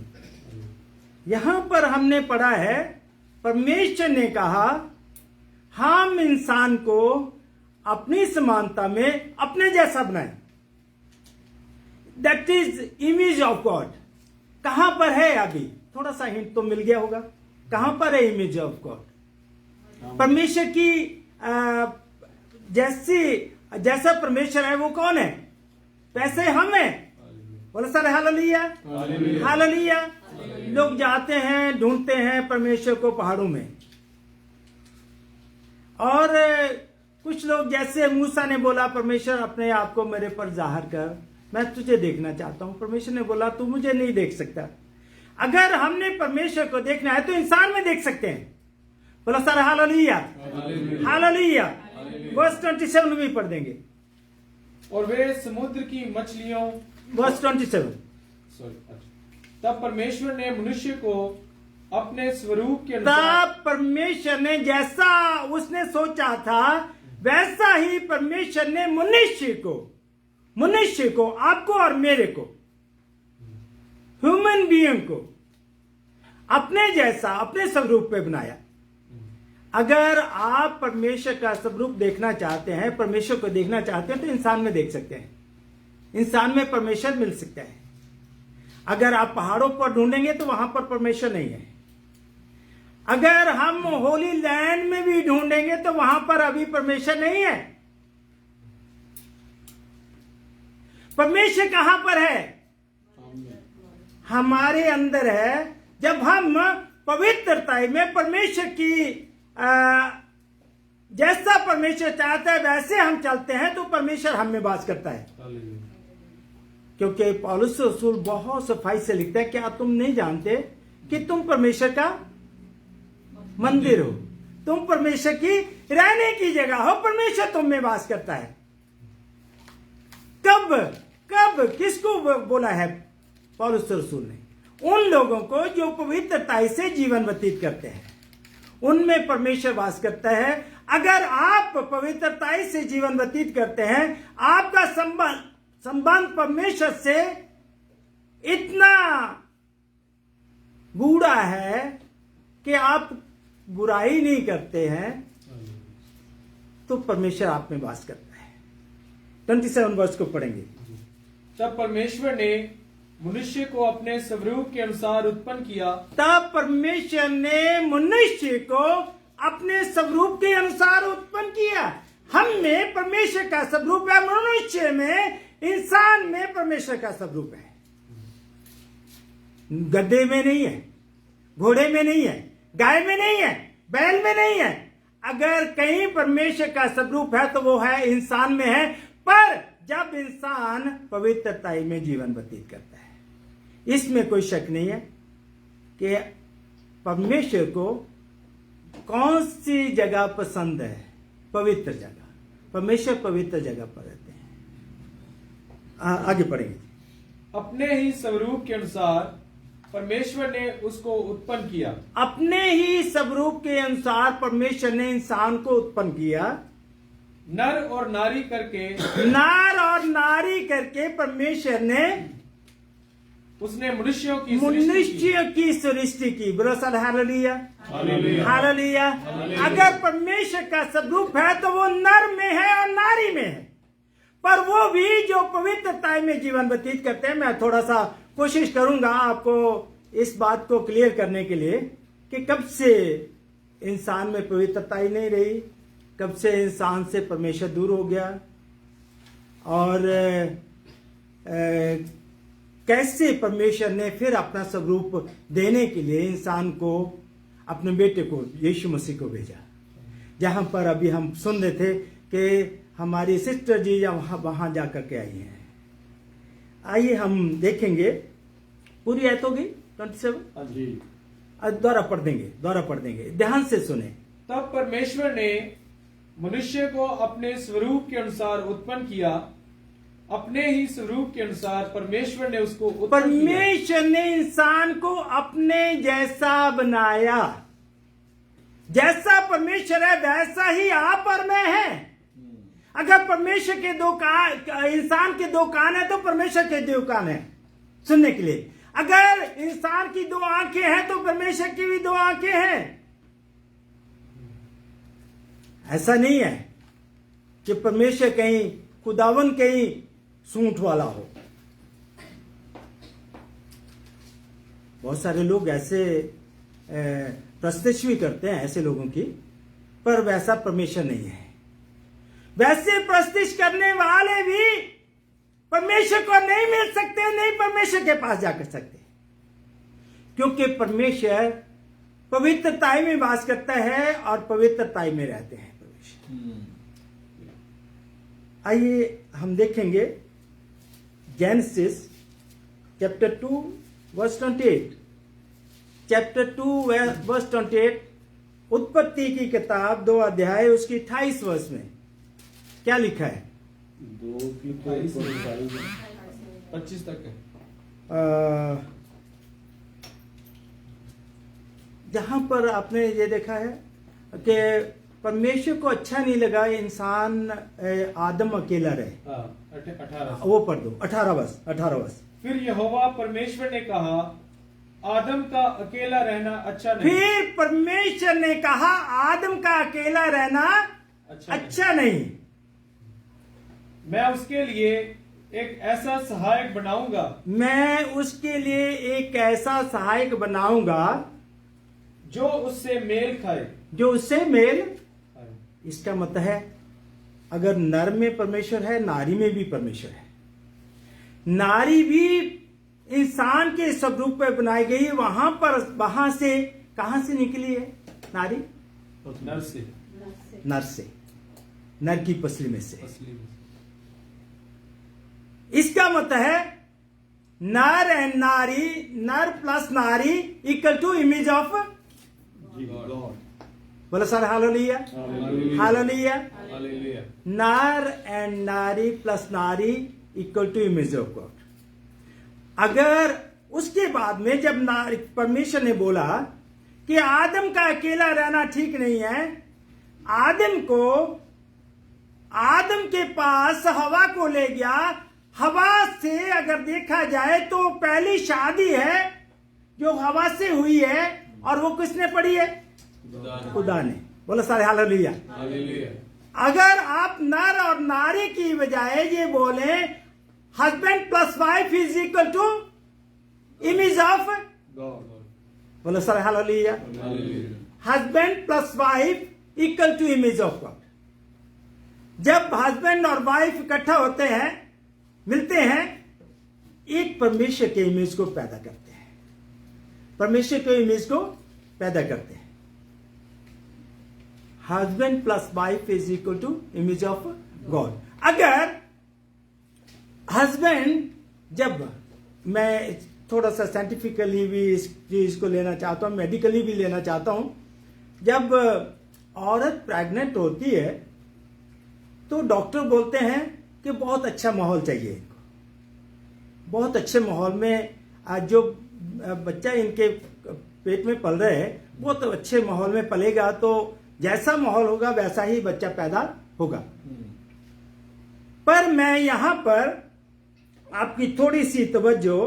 यहां पर हमने पढ़ा है परमेश्वर ने कहा हम इंसान को अपनी समानता में अपने जैसा बनाएं। That is image of God. कहां पर है? अभी थोड़ा सा हिंट तो मिल गया होगा। कहां पर है इमेज ऑफ गॉड? परमेश्वर की जैसा परमेश्वर है वो कौन है? वैसे हम हैं। बोला सर हालेलुया, हालेलुया। लोग जाते हैं, ढूंढते हैं परमेश्वर को पहाड़ों में, और कुछ लोग जैसे मूसा ने बोला परमेश्वर अपने आप को मेरे पर जाहिर कर, मैं तुझे देखना चाहता हूं। परमेश्वर ने बोला तू मुझे नहीं देख सकता। अगर हमने परमेश्वर को देखना है तो इंसान में देख सकते हैं। बोला सर हालेलुया, हालेलुया। वर्स 27 भी पढ़ देंगे। और वे समुद्र की मछलियों, वर्स 27। तब परमेश्वर ने मनुष्य को अपने स्वरूप के अनुसार, तब परमेश्वर ने जैसा उसने सोचा था वैसा ही परमेश्वर ने मनुष्य को, आपको और मेरे को, ह्यूमन बीइंग को अपने जैसा, अपने स्वरूप पे बनाया। अगर आप परमेश्वर का स्वरूप देखना चाहते हैं, परमेश्वर को देखना चाहते हैं, तो इंसान में देख सकते हैं। इंसान में परमेश्वर मिल सकता है। अगर आप पहाड़ों पर ढूंढेंगे तो वहां पर परमेश्वर नहीं है। अगर हम होली लैंड में भी ढूंढेंगे तो वहां पर अभी परमेश्वर नहीं है। परमेश्वर कहां पर है? हमारे अंदर है। जब हम पवित्रता में परमेश्वर की जैसा परमेश्वर चाहता है वैसे हम चलते हैं तो परमेश्वर हम में वास करता है। क्योंकि पौलुस रसूल बहुत सफाई से लिखता है, क्या तुम नहीं जानते कि तुम परमेश्वर का मंदिर हो, तुम परमेश्वर की रहने की जगह हो, परमेश्वर तुम में वास करता है। कब कब किसको बोला है पौलुस रसूल ने? उन लोगों को जो पवित्रता से जीवन व्यतीत करते हैं, उनमें परमेश्वर वास करता है। अगर आप पवित्रता से जीवन व्यतीत करते हैं, आपका संबंध परमेश्वर से इतना गूढ़ा है कि आप बुराई नहीं करते हैं, तो परमेश्वर आप में वास करता है। 27 वर्ष को पढ़ेंगे। तब परमेश्वर ने मनुष्य को अपने स्वरूप के अनुसार उत्पन्न किया। तब परमेश्वर ने मनुष्य को अपने स्वरूप के अनुसार उत्पन्न किया। हम में परमेश्वर का स्वरूप है, मनुष्य में, इंसान में परमेश्वर का स्वरूप है। गधे में नहीं है, घोड़े में नहीं है, गाय में नहीं है, बैल में नहीं है। अगर कहीं परमेश्वर का स्वरूप है तो वो है इंसान में है। पर जब इंसान पवित्रता में जीवन व्यतीत करता है, इसमें कोई शक नहीं है कि परमेश्वर को कौन सी जगह पसंद है? पवित्र जगह। परमेश्वर पवित्र जगह पर रहते हैं। आगे पढ़ेंगे। अपने ही स्वरूप के अनुसार परमेश्वर ने उसको उत्पन्न किया। अपने ही स्वरूप के अनुसार परमेश्वर ने इंसान को उत्पन्न किया। नर और नारी करके, नर और नारी करके परमेश्वर ने उसने मनुष्यों की सृष्टि की। ब्रसल हालेलुया, हालेलुया। अगर परमेश्वर का स्वरूप है तो वो नर में है और नारी में है। पर वो भी जो पवित्रता में जीवन व्यतीत करते हैं। मैं थोड़ा सा कोशिश करूंगा आपको इस बात को क्लियर करने के लिए कि कब से इंसान में पवित्रता ही नहीं रही, कब से इंसान से परमेश्वर दूर हो गया, और कैसे परमेश्वर ने फिर अपना स्वरूप देने के लिए इंसान को, अपने बेटे को, यीशु मसीह को भेजा। जहां पर अभी हम सुन रहे थे कि हमारी सिस्टर जी वहां जाकर के आई हैं। आइए हम देखेंगे। पूरी आयत होगी 27। दोबारा पढ़ देंगे, ध्यान से सुने। तब परमेश्वर ने मनुष्य को अपने स्वरूप के अनुसार उत्पन्न किया। अपने ही स्वरूप के अनुसार परमेश्वर ने उसको उत्पन्न किया। परमेश्वर ने इंसान को अपने जैसा बनाया। जैसा परमेश्वर है वैसा ही आप और मैं है। अगर परमेश्वर के दो कान, इंसान के दो कान है तो परमेश्वर के दो कान है सुनने के लिए। अगर इंसान की दो आंखें हैं तो परमेश्वर की भी दो आंखें हैं। ऐसा नहीं है कि परमेश्वर कहीं, खुदावन कहीं सूंठ वाला हो। बहुत सारे लोग ऐसे प्रस्तिश भी करते हैं ऐसे लोगों की, पर वैसा परमेश्वर नहीं है। वैसे प्रस्तिश करने वाले भी परमेश्वर को नहीं मिल सकते, नहीं परमेश्वर के पास जाकर सकते, क्योंकि परमेश्वर पवित्रता में वास करता है और पवित्रता में रहते हैं परमेश्वर। आइए हम देखेंगे Genesis chapter 2 verse 28। Chapter 2 verse 28, उत्पत्ति की किताब 2 अध्याय उसकी 28 वर्ष में क्या लिखा है? 2 की 25 तक है। जहां पर आपने ये देखा है कि परमेश्वर को अच्छा नहीं लगा इंसान आदम अकेला रहे। 18। वो पढ़ दो, 18 वर्ष। फिर यहोवा परमेश्वर ने कहा, आदम का अकेला रहना अच्छा नहीं। फिर परमेश्वर ने कहा आदम का अकेला रहना अच्छा नहीं। मैं उसके लिए एक ऐसा सहायक बनाऊंगा। मैं उसके लिए एक ऐसा सहायक बनाऊंगा जो उससे मेल खाए। जो उससे मेल। इसका मतलब है अगर नर में परमेश्वर है, नारी में भी परमेश्वर है। नारी भी इंसान के स्वरूप में बनाई गई, वहां से कहां से निकली है नारी? नर से, नर से, नर की पसली में से। असली में। इसका मतलब है नर एंड नारी, नर प्लस नारी equal to image of God. बोलो सर हालेलुया, हालेलुया। हालेलुया। नर एंड नारी प्लस नारी equal to image of God. अगर उसके बाद में जब परमेश्वर ने बोला कि आदम का अकेला रहना ठीक नहीं है, आदम के पास हवा को ले गया। हवा से अगर देखा जाए तो पहली शादी है जो हवा से हुई है, और वो किसने पढ़ी है? खुदा ने। बोलो सारे हालेलुया। हालेलुया। अगर आप नर और नारी की बजाय ये बोले husband plus wife is equal to image of God. बोलो सारे hallelujah. Hallelujah. Husband plus wife equal to image of God. जब हस्बैंड और वाइफ इकट्ठा होते हैं, मिलते हैं, एक परमेश्वर के इमेज को पैदा करते हैं, परमेश्वर के इमेज को पैदा करते हैं। Husband plus wife is equal to image of God. अगर हस्बैंड, जब मैं थोड़ा सा साइंटिफिकली भी इस चीज को लेना चाहता हूं, मेडिकली भी लेना चाहता हूं, जब औरत प्रेग्नेंट होती है तो डॉक्टर बोलते हैं कि बहुत अच्छा माहौल चाहिए इनको, बहुत अच्छे माहौल में जो बच्चा इनके पेट में पल रहे हैं बहुत अच्छे माहौल में पलेगा, तो जैसा माहौल होगा वैसा ही बच्चा पैदा होगा। पर मैं यहां पर आपकी थोड़ी सी तवज्जो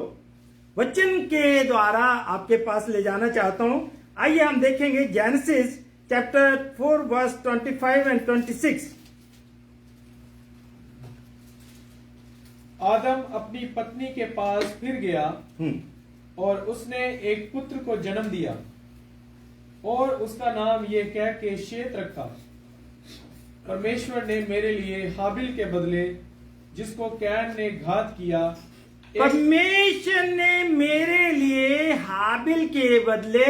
वचन के द्वारा आपके पास ले जाना चाहता हूं। आइए हम देखेंगे जेनेसिस चैप्टर 4 वर्स 25 एंड 26। आदम अपनी पत्नी के पास फिर गया और उसने एक पुत्र को जन्म दिया और उसका नाम ये कह के शेत रखा, परमेश्वर ने मेरे लिए हाबिल के बदले जिसको कैन ने घात किया, परमेश्वर ने मेरे लिए हाबिल के बदले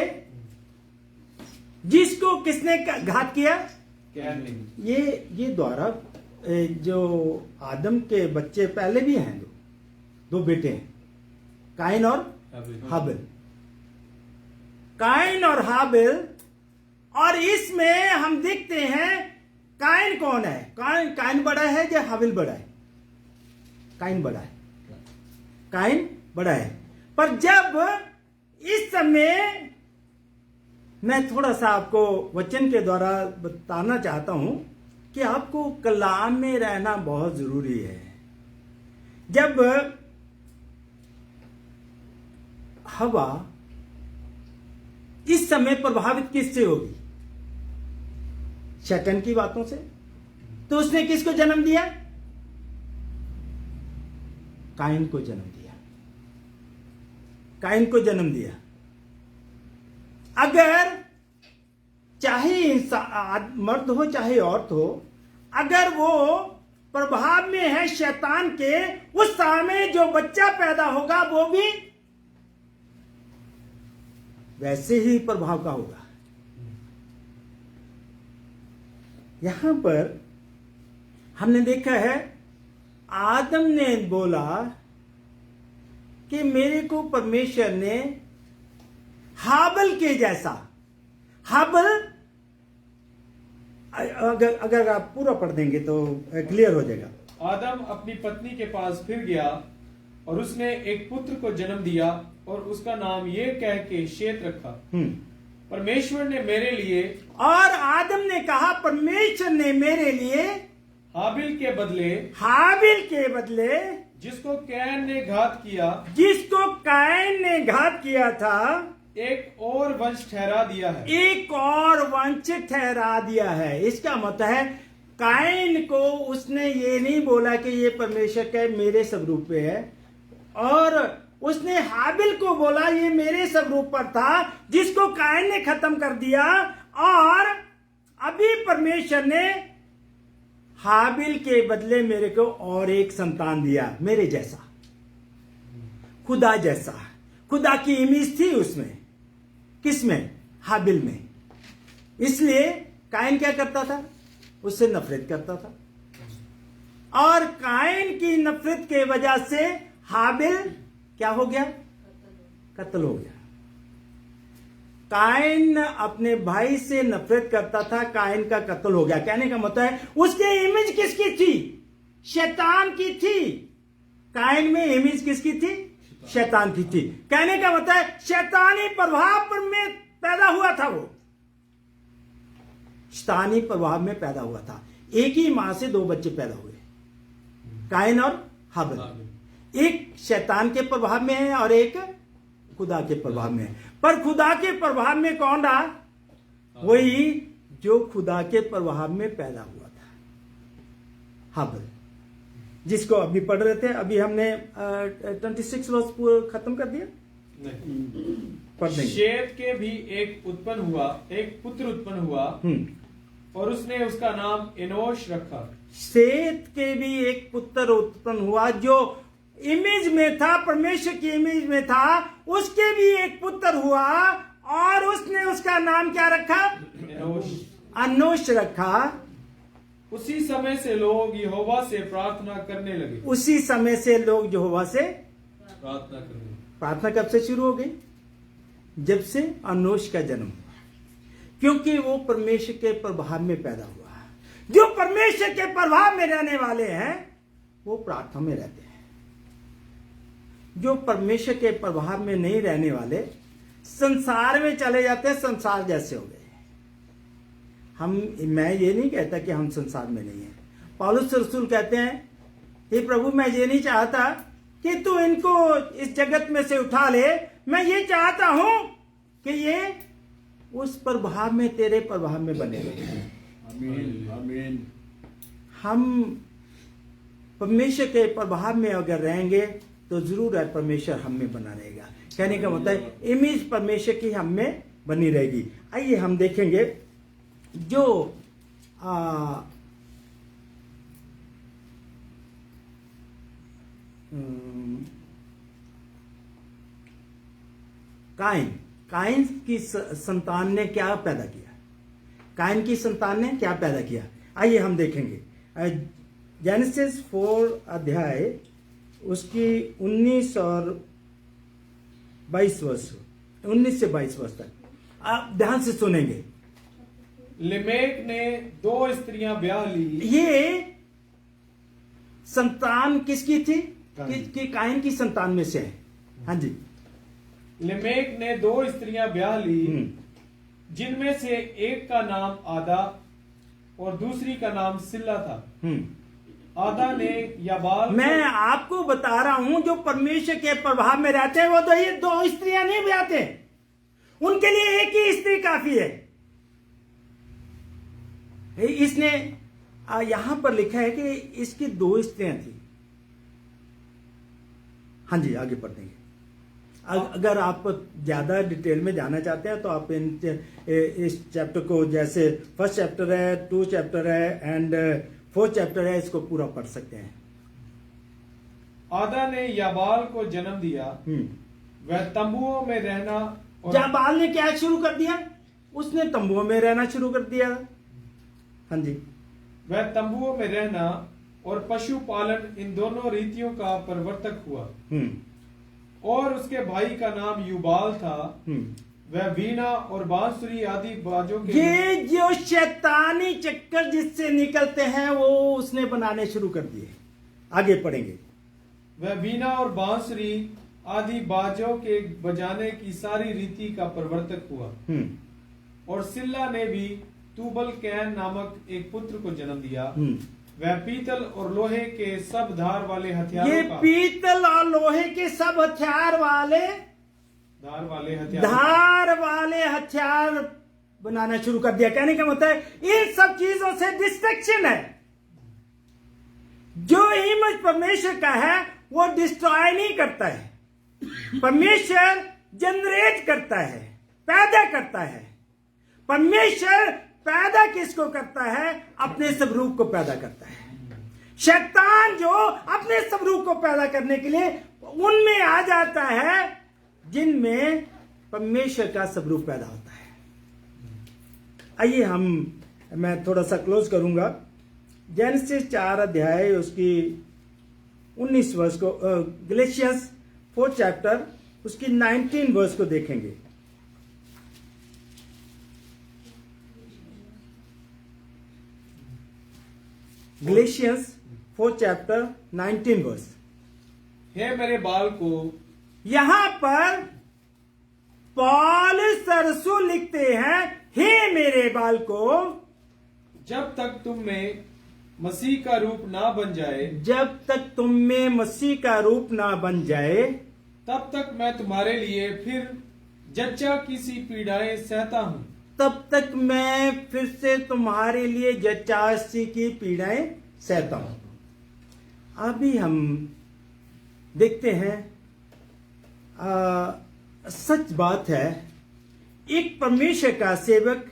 जिसको किसने घात किया? कैन ने। ये द्वारा जो आदम के बच्चे पहले भी हैं, दो बेटे हैं, काइन और हाबिल। काइन और हाबिल, और इसमें हम देखते हैं काइन कौन है? काइन बड़ा है या हाबिल बड़ा है? काइन बड़ा है, काइन बड़ा है। पर जब इस समय मैं थोड़ा सा आपको वचन के द्वारा बताना चाहता हूं कि आपको कलाम में रहना बहुत जरूरी है। जब हवा इस समय प्रभावित किससे होगी? शैतान की बातों से। तो उसने किसको जन्म दिया? काइन को जन्म दिया, काइन को जन्म दिया। अगर चाहे इंसान मर्द हो चाहे औरत हो, अगर वो प्रभाव में है शैतान के, उस समय जो बच्चा पैदा होगा वो भी वैसे ही प्रभाव का होगा। यहां पर हमने देखा है आदम ने बोला कि मेरे को परमेश्वर ने हाबिल के जैसा, हाबिल अगर आप पूरा पढ़ देंगे तो क्लियर हो जाएगा। आदम अपनी पत्नी के पास फिर गया और उसने एक पुत्र को जन्म दिया और उसका नाम ये कह के शेत रखा, परमेश्वर ने मेरे लिए, और आदम ने कहा परमेश्वर ने मेरे लिए हाबिल के बदले जिसको कैन ने घात किया, जिसको कैन ने घात किया था, एक और वंश ठहरा दिया है। एक और वंश ठहरा दिया है। इसका मतलब है काइन को उसने ये नहीं बोला कि ये परमेश्वर के मेरे स्वरूप पे है, और उसने हाबिल को बोला ये मेरे स्वरूप पर था, जिसको काइन ने खत्म कर दिया। और अभी परमेश्वर ने हाबिल के बदले मेरे को और एक संतान दिया, मेरे जैसा, खुदा जैसा। खुदा की इमेज थी उसमें, किसमें? हाबिल में। इसलिए कायन क्या करता था? उससे नफरत करता था, और कायन की नफरत के वजह से हाबिल क्या हो गया? कत्ल हो गया। कायन अपने भाई से नफरत करता था, कायन का कत्ल हो गया। कहने का मतलब है उसकी इमेज किसकी थी? शैतान की थी। कायन में इमेज किसकी थी? शैतान की थी। कहने का मतलब है शैतानी प्रभाव में पैदा हुआ था, वो शैतानी प्रभाव में पैदा हुआ था। एक ही मां से दो बच्चे पैदा हुए, कायन और हाबिल। एक शैतान के प्रभाव में है और एक खुदा के प्रभाव में है। पर खुदा के प्रभाव में कौन रहा? वही जो खुदा के प्रभाव में पैदा हुआ था, हाबिल, जिसको अभी पढ़ रहे थे। अभी हमने 26 वर्ष खत्म कर दिया। पढ़ देंगे। शेत के भी एक पुत्र उत्पन्न हुआ और उसने उसका नाम एनोश रखा। शेत के भी एक पुत्र उत्पन्न हुआ जो इमेज में था, परमेश्वर की इमेज में था। उसके भी एक पुत्र हुआ और उसने उसका नाम क्या रखा? एनोश रखा। उसी समय से लोग यहोवा से प्रार्थना करने लगे। उसी समय से लोग यहोवा से प्रार्थना करने लगे। प्रार्थना कब से शुरू हो गई? जब से एनोश का जन्म हुआ, क्योंकि वो परमेश्वर के प्रभाव में पैदा हुआ। जो परमेश्वर के प्रभाव में रहने वाले हैं वो प्रार्थना में रहते हैं। जो परमेश्वर के प्रभाव में नहीं रहने वाले संसार में चले जाते हैं, संसार जैसे हो गए। मैं ये नहीं कहता कि हम संसार में नहीं है। पौलुस रसूल कहते हैं, हे प्रभु, मैं ये नहीं चाहता कि तू इनको इस जगत में से उठा ले। मैं ये चाहता हूं कि ये उस प्रभाव में, तेरे प्रभाव में बने रहे। आमीन, आमीन। हम परमेश्वर के प्रभाव में अगर रहेंगे तो जरूर है परमेश्वर हम में बना रहेगा। कहने का मतलब है इमेज परमेश्वर की हम में बनी रहेगी। आइए हम देखेंगे जो कायन की संतान ने क्या पैदा किया? कायन की संतान ने क्या पैदा किया? आइए हम देखेंगे। जेनेसिस 4 अध्याय उसकी 19 और 22 वर्ष, 19 से 22 वर्ष तक आप ध्यान से सुनेंगे। लिमेक ने 2 स्त्रियां ब्याह ली। ये संतान किसकी थी? कि कायन की संतान में से है। हाँ जी। लिमेक ने 2 स्त्रियां ब्याह ली, जिनमें से एक का नाम आदा और दूसरी का नाम सिल्ला था। आदा ने याबाल, मैं आपको बता रहा हूं जो परमेश्वर के प्रभाव में रहते हैं वो तो ये 2 स्त्रियां नहीं ब्याहते, उनके लिए एक ही स्त्री काफी है। इसने यहां पर लिखा है कि इसकी 2 स्त्रियां थी। हाँ जी, आगे पढ़ देंगे। अगर आप ज्यादा डिटेल में जाना चाहते हैं तो आप इस चैप्टर को, जैसे फर्स्ट चैप्टर है, 2 चैप्टर है एंड 4 चैप्टर है, इसको पूरा पढ़ सकते हैं। आदा ने याबाल को जन्म दिया। वह तंबुओं में रहना और याबाल ने क्या शुरू कर दिया? उसने तंबुओं में रहना शुरू कर दिया। हाँ जी। वह तंबुओं में रहना और पशुपालन, इन दोनों रीतियों का प्रवर्तक हुआ। और उसके भाई का नाम युबाल था। वह वीणा और बांसुरी आदि बाजों के, ये जो शैतानी चक्कर जिससे निकलते हैं वो उसने बनाने शुरू कर दिए। आगे पढ़ेंगे। वह वीणा और बांसुरी आदि बाजों के बजाने की सारी रीति का प्रवर्तक हुआ। और सिल्ला ने भी तूबल कैन नामक एक पुत्र को जन्म दिया। वह पीतल और लोहे के सब धार वाले हथियारों ये का, पीतल और लोहे के सब हथियार वाले, धार वाले हथियार बनाना शुरू कर दिया। कहने का मतलब है इन सब चीजों से डिस्ट्रक्शन है। जो इमेज परमेश्वर का है वो डिस्ट्रॉय नहीं करता है, परमेश्वर जनरेट करता है, पैदा करता है। परमेश्वर पैदा किसको करता है? अपने स्वरूप को पैदा करता है। शैतान जो अपने स्वरूप को पैदा करने के लिए उनमें आ जाता है जिनमें परमेश्वर का स्वरूप पैदा होता है। आइए मैं थोड़ा सा क्लोज करूंगा। जेनेसिस 4 अध्याय उसकी 19 वर्ष को, गलेशियंस 4 चैप्टर उसकी 19 वर्ष को देखेंगे। गलेशियंस 4 चैप्टर 19 वर्ष। हे मेरे बाल को, यहां पर पॉल सरसू लिखते हैं, हे मेरे बाल को, जब तक तुम में मसीह का रूप ना बन जाए, जब तक तुम में मसीह का रूप ना बन जाए, तब तक मैं तुम्हारे लिए फिर जच्चा की सी पीड़ाएं सहता हूं। तब तक मैं फिर से तुम्हारे लिए जच्चासी की पीड़ाएं सहता हूं। अभी हम देखते हैं, सच बात है, एक परमेश्वर का सेवक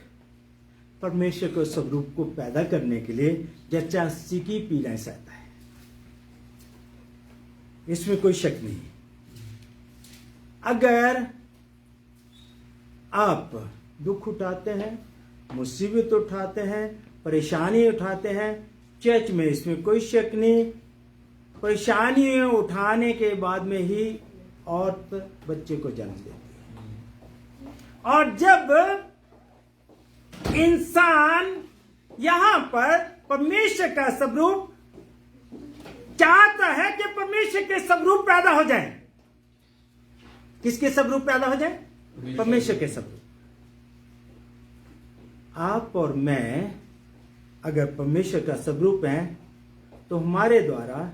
परमेश्वर को स्वरूप को पैदा करने के लिए जच्चासी की पीड़ाएं सहता है, इसमें कोई शक नहीं। अगर आप दुख उठाते हैं, मुसीबत उठाते हैं, परेशानी उठाते हैं, चर्च में इसमें कोई शक नहीं, परेशानियां उठाने के बाद में ही औरत बच्चे को जन्म देती है। और जब इंसान यहां पर परमेश्वर का स्वरूप चाहता है कि परमेश्वर के स्वरूप पैदा हो जाए, किसके स्वरूप पैदा हो जाए? परमेश्वर के स्वरूप। आप और मैं अगर परमेश्वर का स्वरूप हैं तो हमारे द्वारा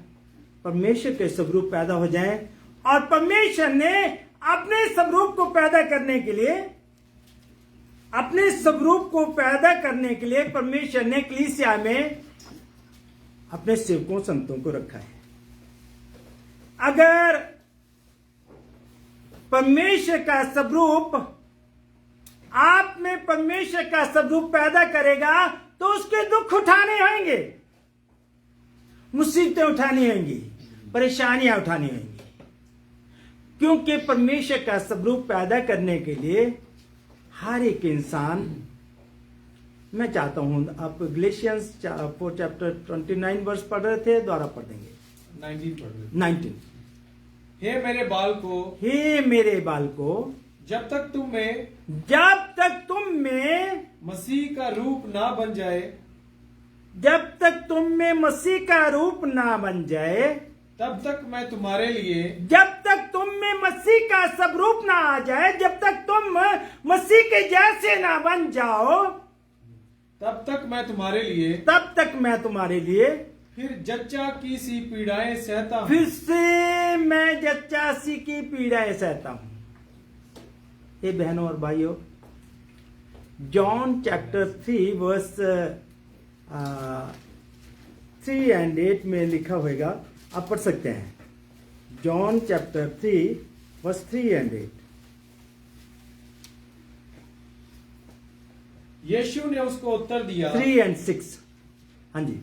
परमेश्वर के स्वरूप पैदा हो जाए। और परमेश्वर ने अपने स्वरूप को पैदा करने के लिए, अपने स्वरूप को पैदा करने के लिए परमेश्वर ने कलीसिया में अपने सेवकों संतों को रखा है। अगर परमेश्वर का स्वरूप आप में परमेश्वर का स्वरूप पैदा करेगा तो उसके दुख उठाने होंगे, मुसीबतें उठानी होंगी, परेशानियां उठानी होंगी, क्योंकि परमेश्वर का स्वरूप पैदा करने के लिए हर एक इंसान, मैं चाहता हूं आप गलेशियंस 4 चैप्टर 29 वर्ष पढ़ रहे थे, द्वारा पढ़ देंगे 19 पढ़ लो। 19। हे मेरे बाल को, हे मेरे बाल को, जब तक तुम में मसीह का रूप ना बन जाए, जब तक तुम में मसीह का रूप ना बन जाए, तब तक मैं तुम्हारे लिए, जब तक तुम में मसीह का स्वरूप ना आ जाए, जब तक तुम मसीह के जैसे ना बन जाओ, तब तक मैं तुम्हारे लिए, तब तक मैं तुम्हारे लिए फिर जच्चा की सी पीड़ाएं सहता हूं। फिर से मैं जच्चासी की पीड़ाएं सहता हूं। ये बहनों और भाइयों, जॉन चैप्टर 3 वर्स 3 and 8 में लिखा होगा, आप पढ़ सकते हैं। John chapter 3 verse 3 and 8। यीशु ने उसको उत्तर दिया, 3 and 6। हाँ जी,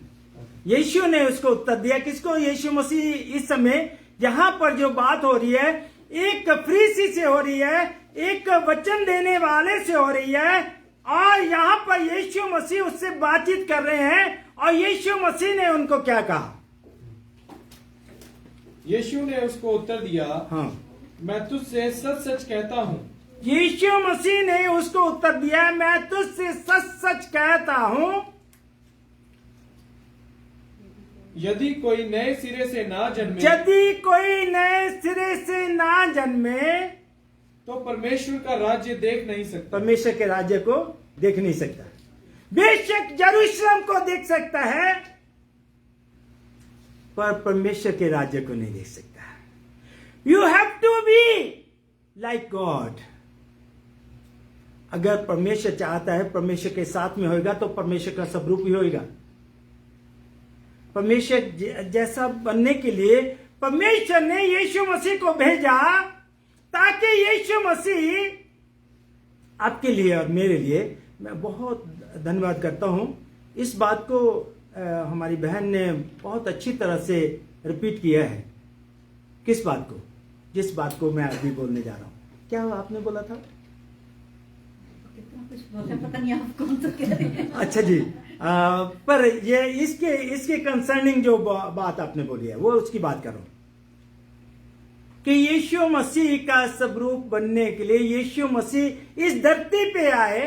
यीशु ने उसको उत्तर दिया। किसको? यीशु मसीह। इस समय यहां पर जो बात हो रही है, एक फरीसी से हो रही है, एक वचन देने वाले से हो रही है, और यहां पर यीशु मसीह उससे बातचीत कर रहे हैं। और यीशु मसीह ने उनको क्या कहा? यीशु ने उसको उत्तर दिया, हाँ, मैं तुझसे सच सच कहता हूं। यीशु मसीह ने उसको उत्तर दिया, मैं तुझसे सच सच कहता हूं, यदि कोई नए सिरे से ना जन्मे, यदि कोई नए सिरे से ना जन्मे, तो परमेश्वर का राज्य देख नहीं सकता। परमेश्वर के राज्य को देख नहीं सकता। बेशक यरूशलेम को देख सकता है, पर परमेश्वर के राज्य को नहीं देख सकता। You have to be like God. अगर परमेश्वर चाहता है परमेश्वर के साथ में होगा तो परमेश्वर का स्वरूप ही होगा। परमेश्वर जैसा बनने के लिए परमेश्वर ने यीशु मसीह को भेजा, ताकि यीशु मसीह आपके लिए और मेरे लिए, मैं बहुत धन्यवाद करता हूं। इस बात को हमारी बहन ने बहुत अच्छी तरह से रिपीट किया है। किस बात को? जिस बात को मैं अभी बोलने जा रहा हूं। क्या आपने बोला था? कुछ बोलते पता नहीं आप कौन सा कह रहे हैं। अच्छा जी, पर ये इसके कंसर्निंग जो बात आपने बोली है वो उसकी बात करो कि यीशु मसीह का स्वरूप बनने के लिए यीशु मसीह इस धरती पे आए,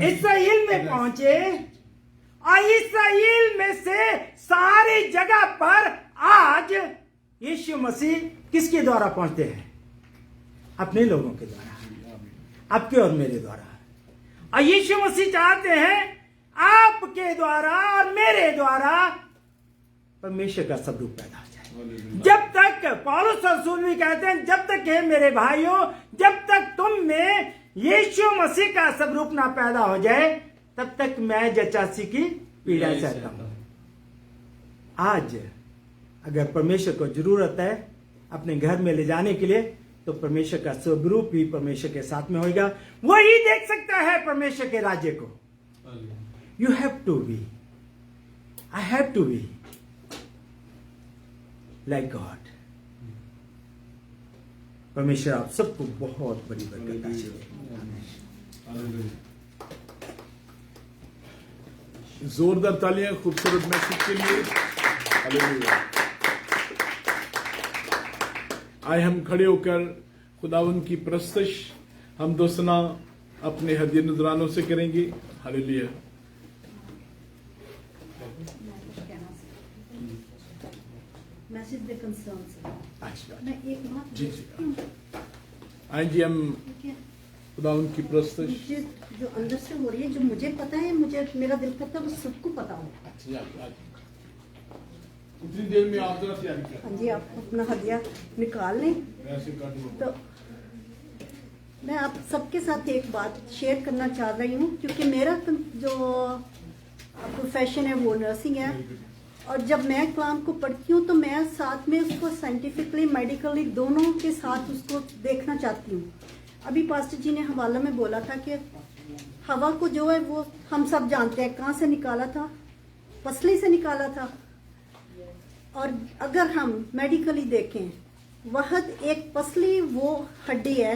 इस्राएल में पहुंचे और इस्राएल में से सारी जगह पर आज यीशु मसीह किसके द्वारा पहुंचते हैं? अपने लोगों के द्वारा, आपके और मेरे द्वारा। और यीशु मसीह चाहते हैं आपके द्वारा और मेरे द्वारा परमेश्वर का स्वरूप पैदा हो जाए। जब तक पौलुस रसूल भी कहते हैं, जब तक है मेरे भाइयों, जब तक तुम में यीशु मसीह का स्वरूप ना पैदा हो जाए तब तक मैं जचासी की पीड़ा सहता हूं। आज अगर परमेश्वर को जरूरत है अपने घर में ले जाने के लिए तो परमेश्वर का स्वरूप भी परमेश्वर के साथ में होगा, वही देख सकता है परमेश्वर के राज्य को। You have to be, I have to be like God. परमेश्वर आप सबको बहुत बड़ी बरकत दे। जोरदार तालियां खूबसूरत मैसेज के लिए। हालेलुया। आए हम खड़े होकर खुदावंद की प्रस्तश हम दोसना अपने हदिया नजरानों से करेंगे। हालेलुया। मैसेज द कंसर्न मैं एक बात जी आए जी हम खुदावंद की प्रस्तश मुझे जो अंदर से हो रही है, जो मुझे पता है, मुझे मेरा दिल करता है वो सबको पता हो। उतनी देर में आप जरा तैयारी करें। हाँ जी, आप अपना हदिया निकाल लें। तो मैं आप सबके साथ एक बात शेयर करना चाह रही हूँ, क्योंकि मेरा जो प्रोफेशन है वो नर्सिंग है, और जब मैं कलाम को पढ़ती हूँ तो मैं साथ में उसको साइंटिफिकली मेडिकली दोनों के साथ उसको देखना चाहती हूँ। अभी पास्टर जी ने हवाला में बोला था कि हवा को जो है वो हम सब जानते हैं कहाँ से निकाला था, पसली से निकाला था। और अगर हम मेडिकली देखें, वह एक पसली वो हड्डी है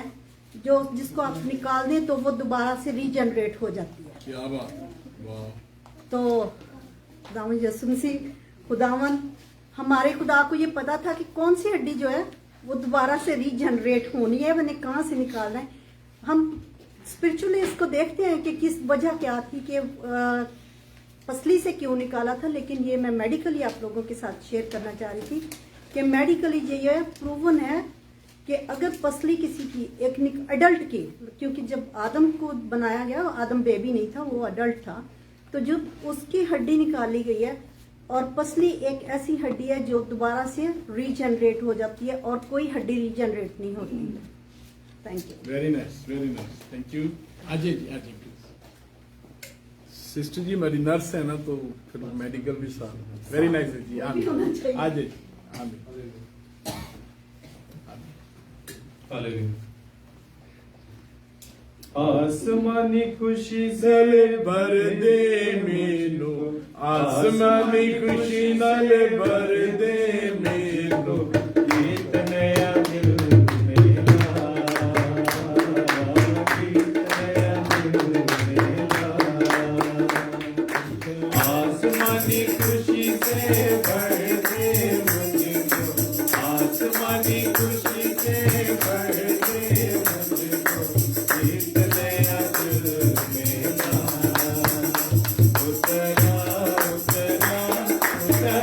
जो जिसको आप निकाल दें तो वो दोबारा से रीजनरेट हो जाती है। क्या बात, वाह। तो खुदावन यसु मसीह खुदावन हमारे खुदा को ये पता था कि कौन सी हड्डी जो है वो दोबारा से रीजनरेट होनी है, मैंने कहाँ से निकालना है। हम स्पिरिचुअली इसको देखते हैं कि किस वजह क्या थी कि पसली से क्यों निकाला था, लेकिन ये मैं मेडिकली आप लोगों के साथ शेयर करना चाह रही थी कि मेडिकली ये प्रूवन है कि अगर पसली किसी की एक अडल्ट की, क्योंकि जब आदम को बनाया गया आदम बेबी नहीं था, वो अडल्ट था, तो जो उसकी हड्डी निकाली गई है, और पसली एक ऐसी हड्डी है जो दोबारा से रीजनरेट हो जाती है और कोई हड्डी रीजनरेट नहीं होती। Thank you. Very nice, thank you. Ajay ji sister ji मेरी नर्स है ना, तो फिर मेडिकल भी साथ। Very nice ji. अजय जी आसमानी खुशी नल भर दे मेलो, आसमानी खुशी नल भर दे मेलो, गीत नया दिल मेरा, गीत नया दिल मेरा, आसमानी खुशी से भर दे मुझको, आसमानी खुशी से भर दे मुझको, गीत नया दिल मेरा, उतरा उतरा उतरा,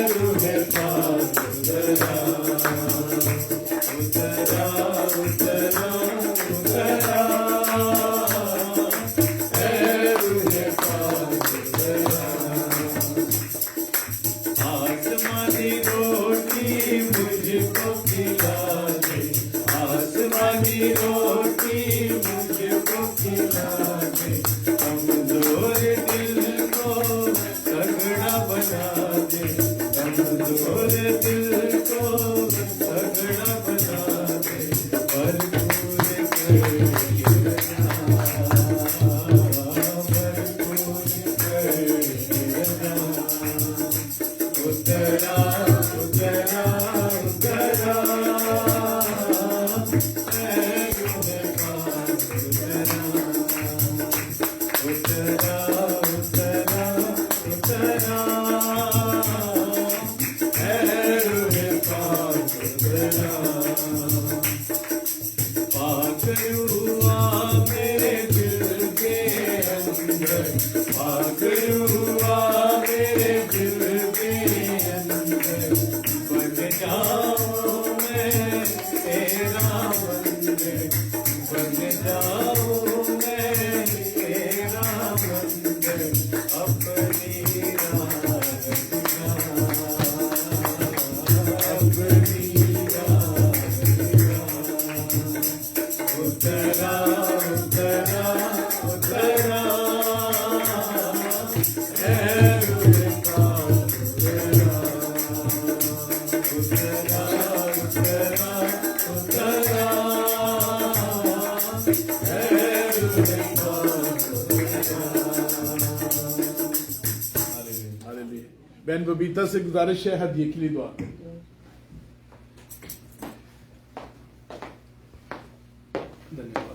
रूहे पाक उतरा, उतरा उतरा उतरा, रूहे पाक उतरा, आसमानी रोटी मुझको खिला दे, आसमानी रोटी मुझको खिला दे, कमजोर दिल को तगड़ा बना दे, कमजोर दिल को तगड़ा बना दे, भरपूर करके बना, भरपूर करके बना, उतरा उतरा उतरा, जाऊं मैं तेरा मंदिर, बन जाऊं मैं तेरा मंदिर, अपनी राह दिखा, अपनी राह दिखा। उतरा उतरा उतरा है उनका उतरा, उतरा उतरा उतरा है उनका उतरा। हालेलुया। बहन बबीता से गुजारिश है हदिये के लिए दुआ करें। धन्यवाद।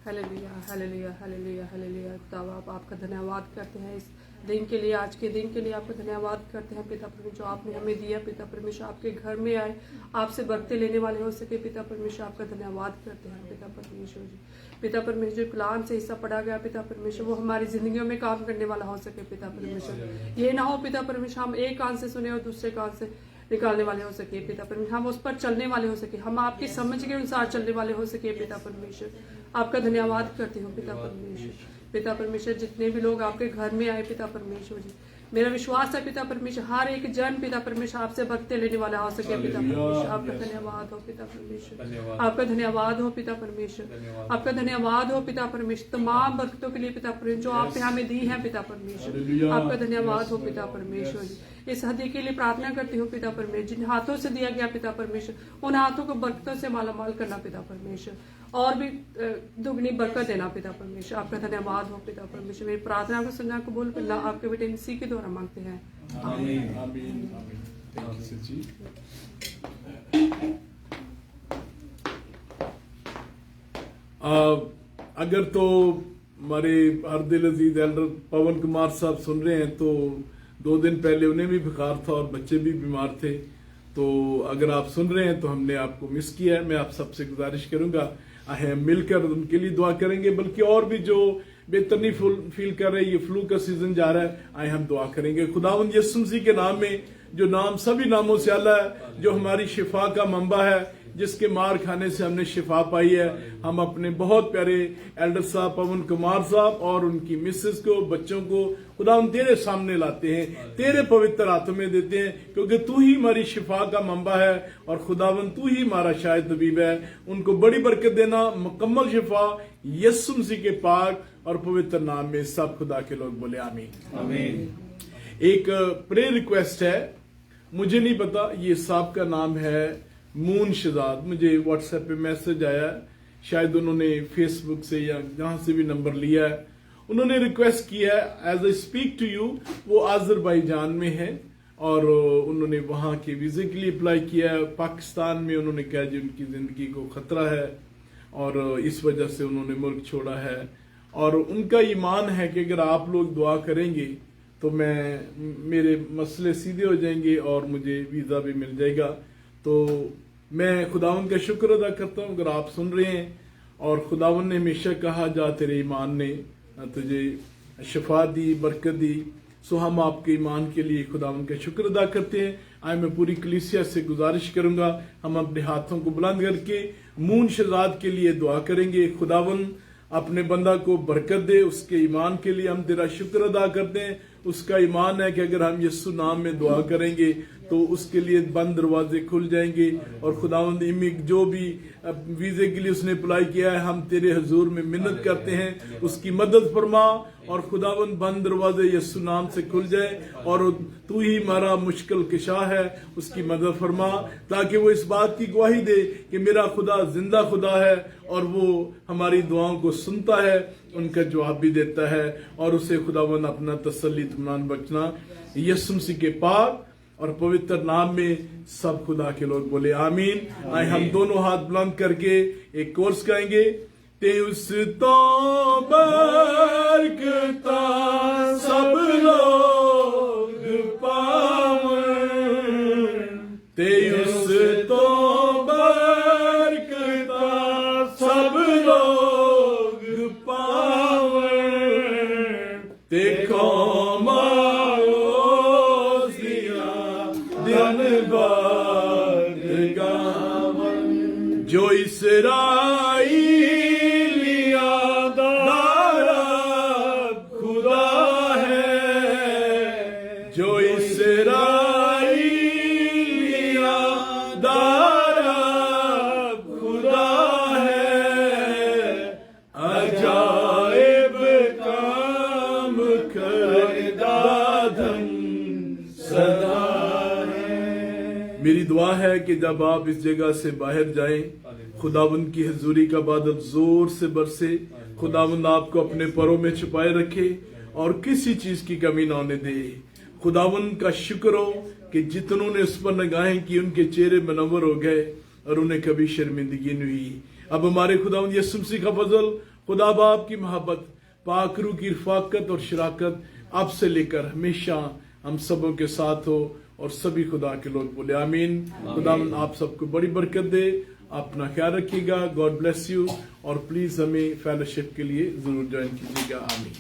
Hallelujah hallelujah hallelujah hallelujah. खुदावा आपका धन्यवाद करते हैं इस दिन के लिए, आज के दिन के लिए आपका धन्यवाद करते हैं पिता परमेश्वर, जो आपने हमें दिया पिता परमेश्वर, आपके घर में आए आपसे बरकतें लेने वाले हो सके पिता परमेश्वर, आपका धन्यवाद करते हैं पिता परमेश्वर जी। पिता परमेश्वर जो कलाम से हिस्सा पढ़ा गया पिता परमेश्वर, वो हमारी जिंदगियों में काम करने वाला हो सके पिता परमेश्वर। ये ना हो पिता परमेश्वर हम एक कान से सुने और दूसरे कान से निकालने वाले हो सके पिता परमेश्वर, हम उस पर चलने वाले हो सके, हम आपकी समझ के अनुसार चलने वाले हो सके पिता परमेश्वर। आपका धन्यवाद करती हूँ पिता परमेश्वर। पिता परमेश्वर जितने भी लोग आपके घर में आए पिता परमेश्वर जी, मेरा विश्वास है पिता परमेश्वर हर एक जन पिता परमेश्वर आपसे बरकतें लेने वाला हो सके पिता परमेश्वर। आपका धन्यवाद हो पिता परमेश्वर, आपका धन्यवाद हो पिता परमेश्वर, आपका धन्यवाद हो पिता परमेश्वर, तमाम बरकतों के लिए पिता परमेश्वर जो आपने हमें दी है पिता परमेश्वर। आपका धन्यवाद हो पिता परमेश्वर जी। इस हदी के लिए प्रार्थना करती हूँ पिता परमेश्वर, जिन हाथों से दिया गया पिता परमेश्वर, उन हाथों को बरकतों से मालामाल करना पिता परमेश्वर, और भी दुगनी बरकत देना पिता परमेश्वर। आपका धन्यवाद हो पिता परमेश्वर। मेरी प्रार्थना को सुनना कबूल करना आपके बेटे मसीह के द्वारा मांगते हैं, आमीन आमीन आमीन। थैंक यू सची। अगर तो हमारे हर दिल अजीज एल्डर पवन कुमार साहब सुन रहे हैं तो 2 दिन पहले उन्हें भी बुखार था और बच्चे भी बीमार थे, तो अगर आप सुन रहे हैं तो हमने आपको मिस किया है। मैं आप सबसे गुजारिश करूंगा हम मिलकर उनके लिए दुआ करेंगे, बल्कि और भी जो बेहतरनी फील कर रहे हैं, ये फ्लू का सीजन जा रहा है, आए हम दुआ करेंगे। खुदावंद यीशु मसीह के नाम में, जो नाम सभी नामों से आला है, जो हमारी शिफा का मंबा है, जिसके मार खाने से हमने शिफा पाई है, हम अपने बहुत प्यारे एल्डर साहब पवन कुमार साहब और उनकी मिसेस को, बच्चों को खुदा हम तेरे सामने लाते हैं, तेरे पवित्र हाथों में देते हैं, क्योंकि तू ही हमारी शिफा का मंबा है और खुदावन तू ही हमारा शायद तबीब है। उनको बड़ी बरकत देना, मुकम्मल शिफा यीशु मसीह के पाक और पवित्र नाम में सब खुदा के लोग बोले आमीन आमीन। एक प्रेयर रिक्वेस्ट है, मुझे नहीं पता ये साहब का नाम है मून शहजाद, मुझे व्हाट्सएप पे मैसेज आया, शायद उन्होंने फेसबुक से या जहां से भी नंबर लिया है। उन्होंने रिक्वेस्ट किया है as I speak to you, वो आज़रबाईजान में है और उन्होंने वहां के वीजे के लिए अप्लाई किया है। पाकिस्तान में उन्होंने कहा जी उनकी जिंदगी को खतरा है और इस वजह से उन्होंने मुल्क छोड़ा है, और उनका ईमान है कि अगर आप लोग दुआ करेंगे तो मेरे मसले सीधे हो जाएंगे और मुझे वीजा भी मिल जाएगा। तो मैं खुदावन का शुक्र अदा करता हूँ अगर आप सुन रहे हैं, और खुदावन ने हमेशा कहा जा तेरे ईमान ने तुझे शिफा दी, बरकत दी, सो हम आपके ईमान के लिए खुदावन का शुक्र अदा करते हैं। आज मैं पूरी कलीसिया से गुजारिश करूंगा हम अपने हाथों को बुलंद करके मून शहजाद के लिए दुआ करेंगे। खुदावन अपने बंदा को बरकत दे, उसके ईमान के लिए हम तेरा शुक्र अदा करते हैं। उसका ईमान है कि अगर हम यीशु नाम में दुआ करेंगे तो उसके लिए बंद दरवाजे खुल जाएंगे, और खुदावंद जो भी वीजे के लिए उसने अप्लाई किया है, हम तेरे हजूर में मिन्नत करते हैं उसकी मदद फरमा, और खुदावंद बंद दरवाजे यीशु नाम से खुल जाए, और तू ही हमारा मुश्किल किशा है, उसकी मदद फरमा, ताकि वो इस बात की गवाही दे कि मेरा खुदा जिंदा खुदा है और वो हमारी दुआओं को सुनता है, उनका जवाब भी देता है, और उसे खुदावंद अपना तसल्ली इत्मीनान बख्शना यीशु मसीह के पाक और पवित्र नाम में सब खुदा के लोग बोले आमीन। आए हम दोनों हाथ बुलंद करके एक कोर्स गाएंगे। ते उस तो बरकता सब लोग पावन, ते उस तो बरकता सब लोग पावन, ते कौमां बादगावन जो इसराइलिया दारा खुदा है, जो इसराइलिया दारा खुदा है, अजाइब काम करदा धन सदा है। मेरी दुआ है कि जब आप इस जगह से बाहर जाएं, खुदावंद की हजूरी का बादल जोर से बरसे, खुदावंद आपको अपने परों में छुपाए रखे और किसी चीज की कमी ना होने दे। खुदावंद का शुक्र हो कि जितनों ने उस पर निगाहें की उनके चेहरे मनवर हो गए और उन्हें कभी शर्मिंदगी नहीं हुई। अब हमारे खुदावंद यीशु मसीह का फजल, खुदा बाप की मोहब्बत, पाक रूह की रफाकत और शराकत अब से लेकर हमेशा हम सबों के साथ हो और सभी खुदा के लोग बोले आमीन। खुदावंद आप सबको बड़ी बरकत दे। अपना ख्याल रखिएगा। गॉड ब्लेस यू और प्लीज हमें फेलोशिप के लिए जरूर ज्वाइन कीजिएगा। आमीन।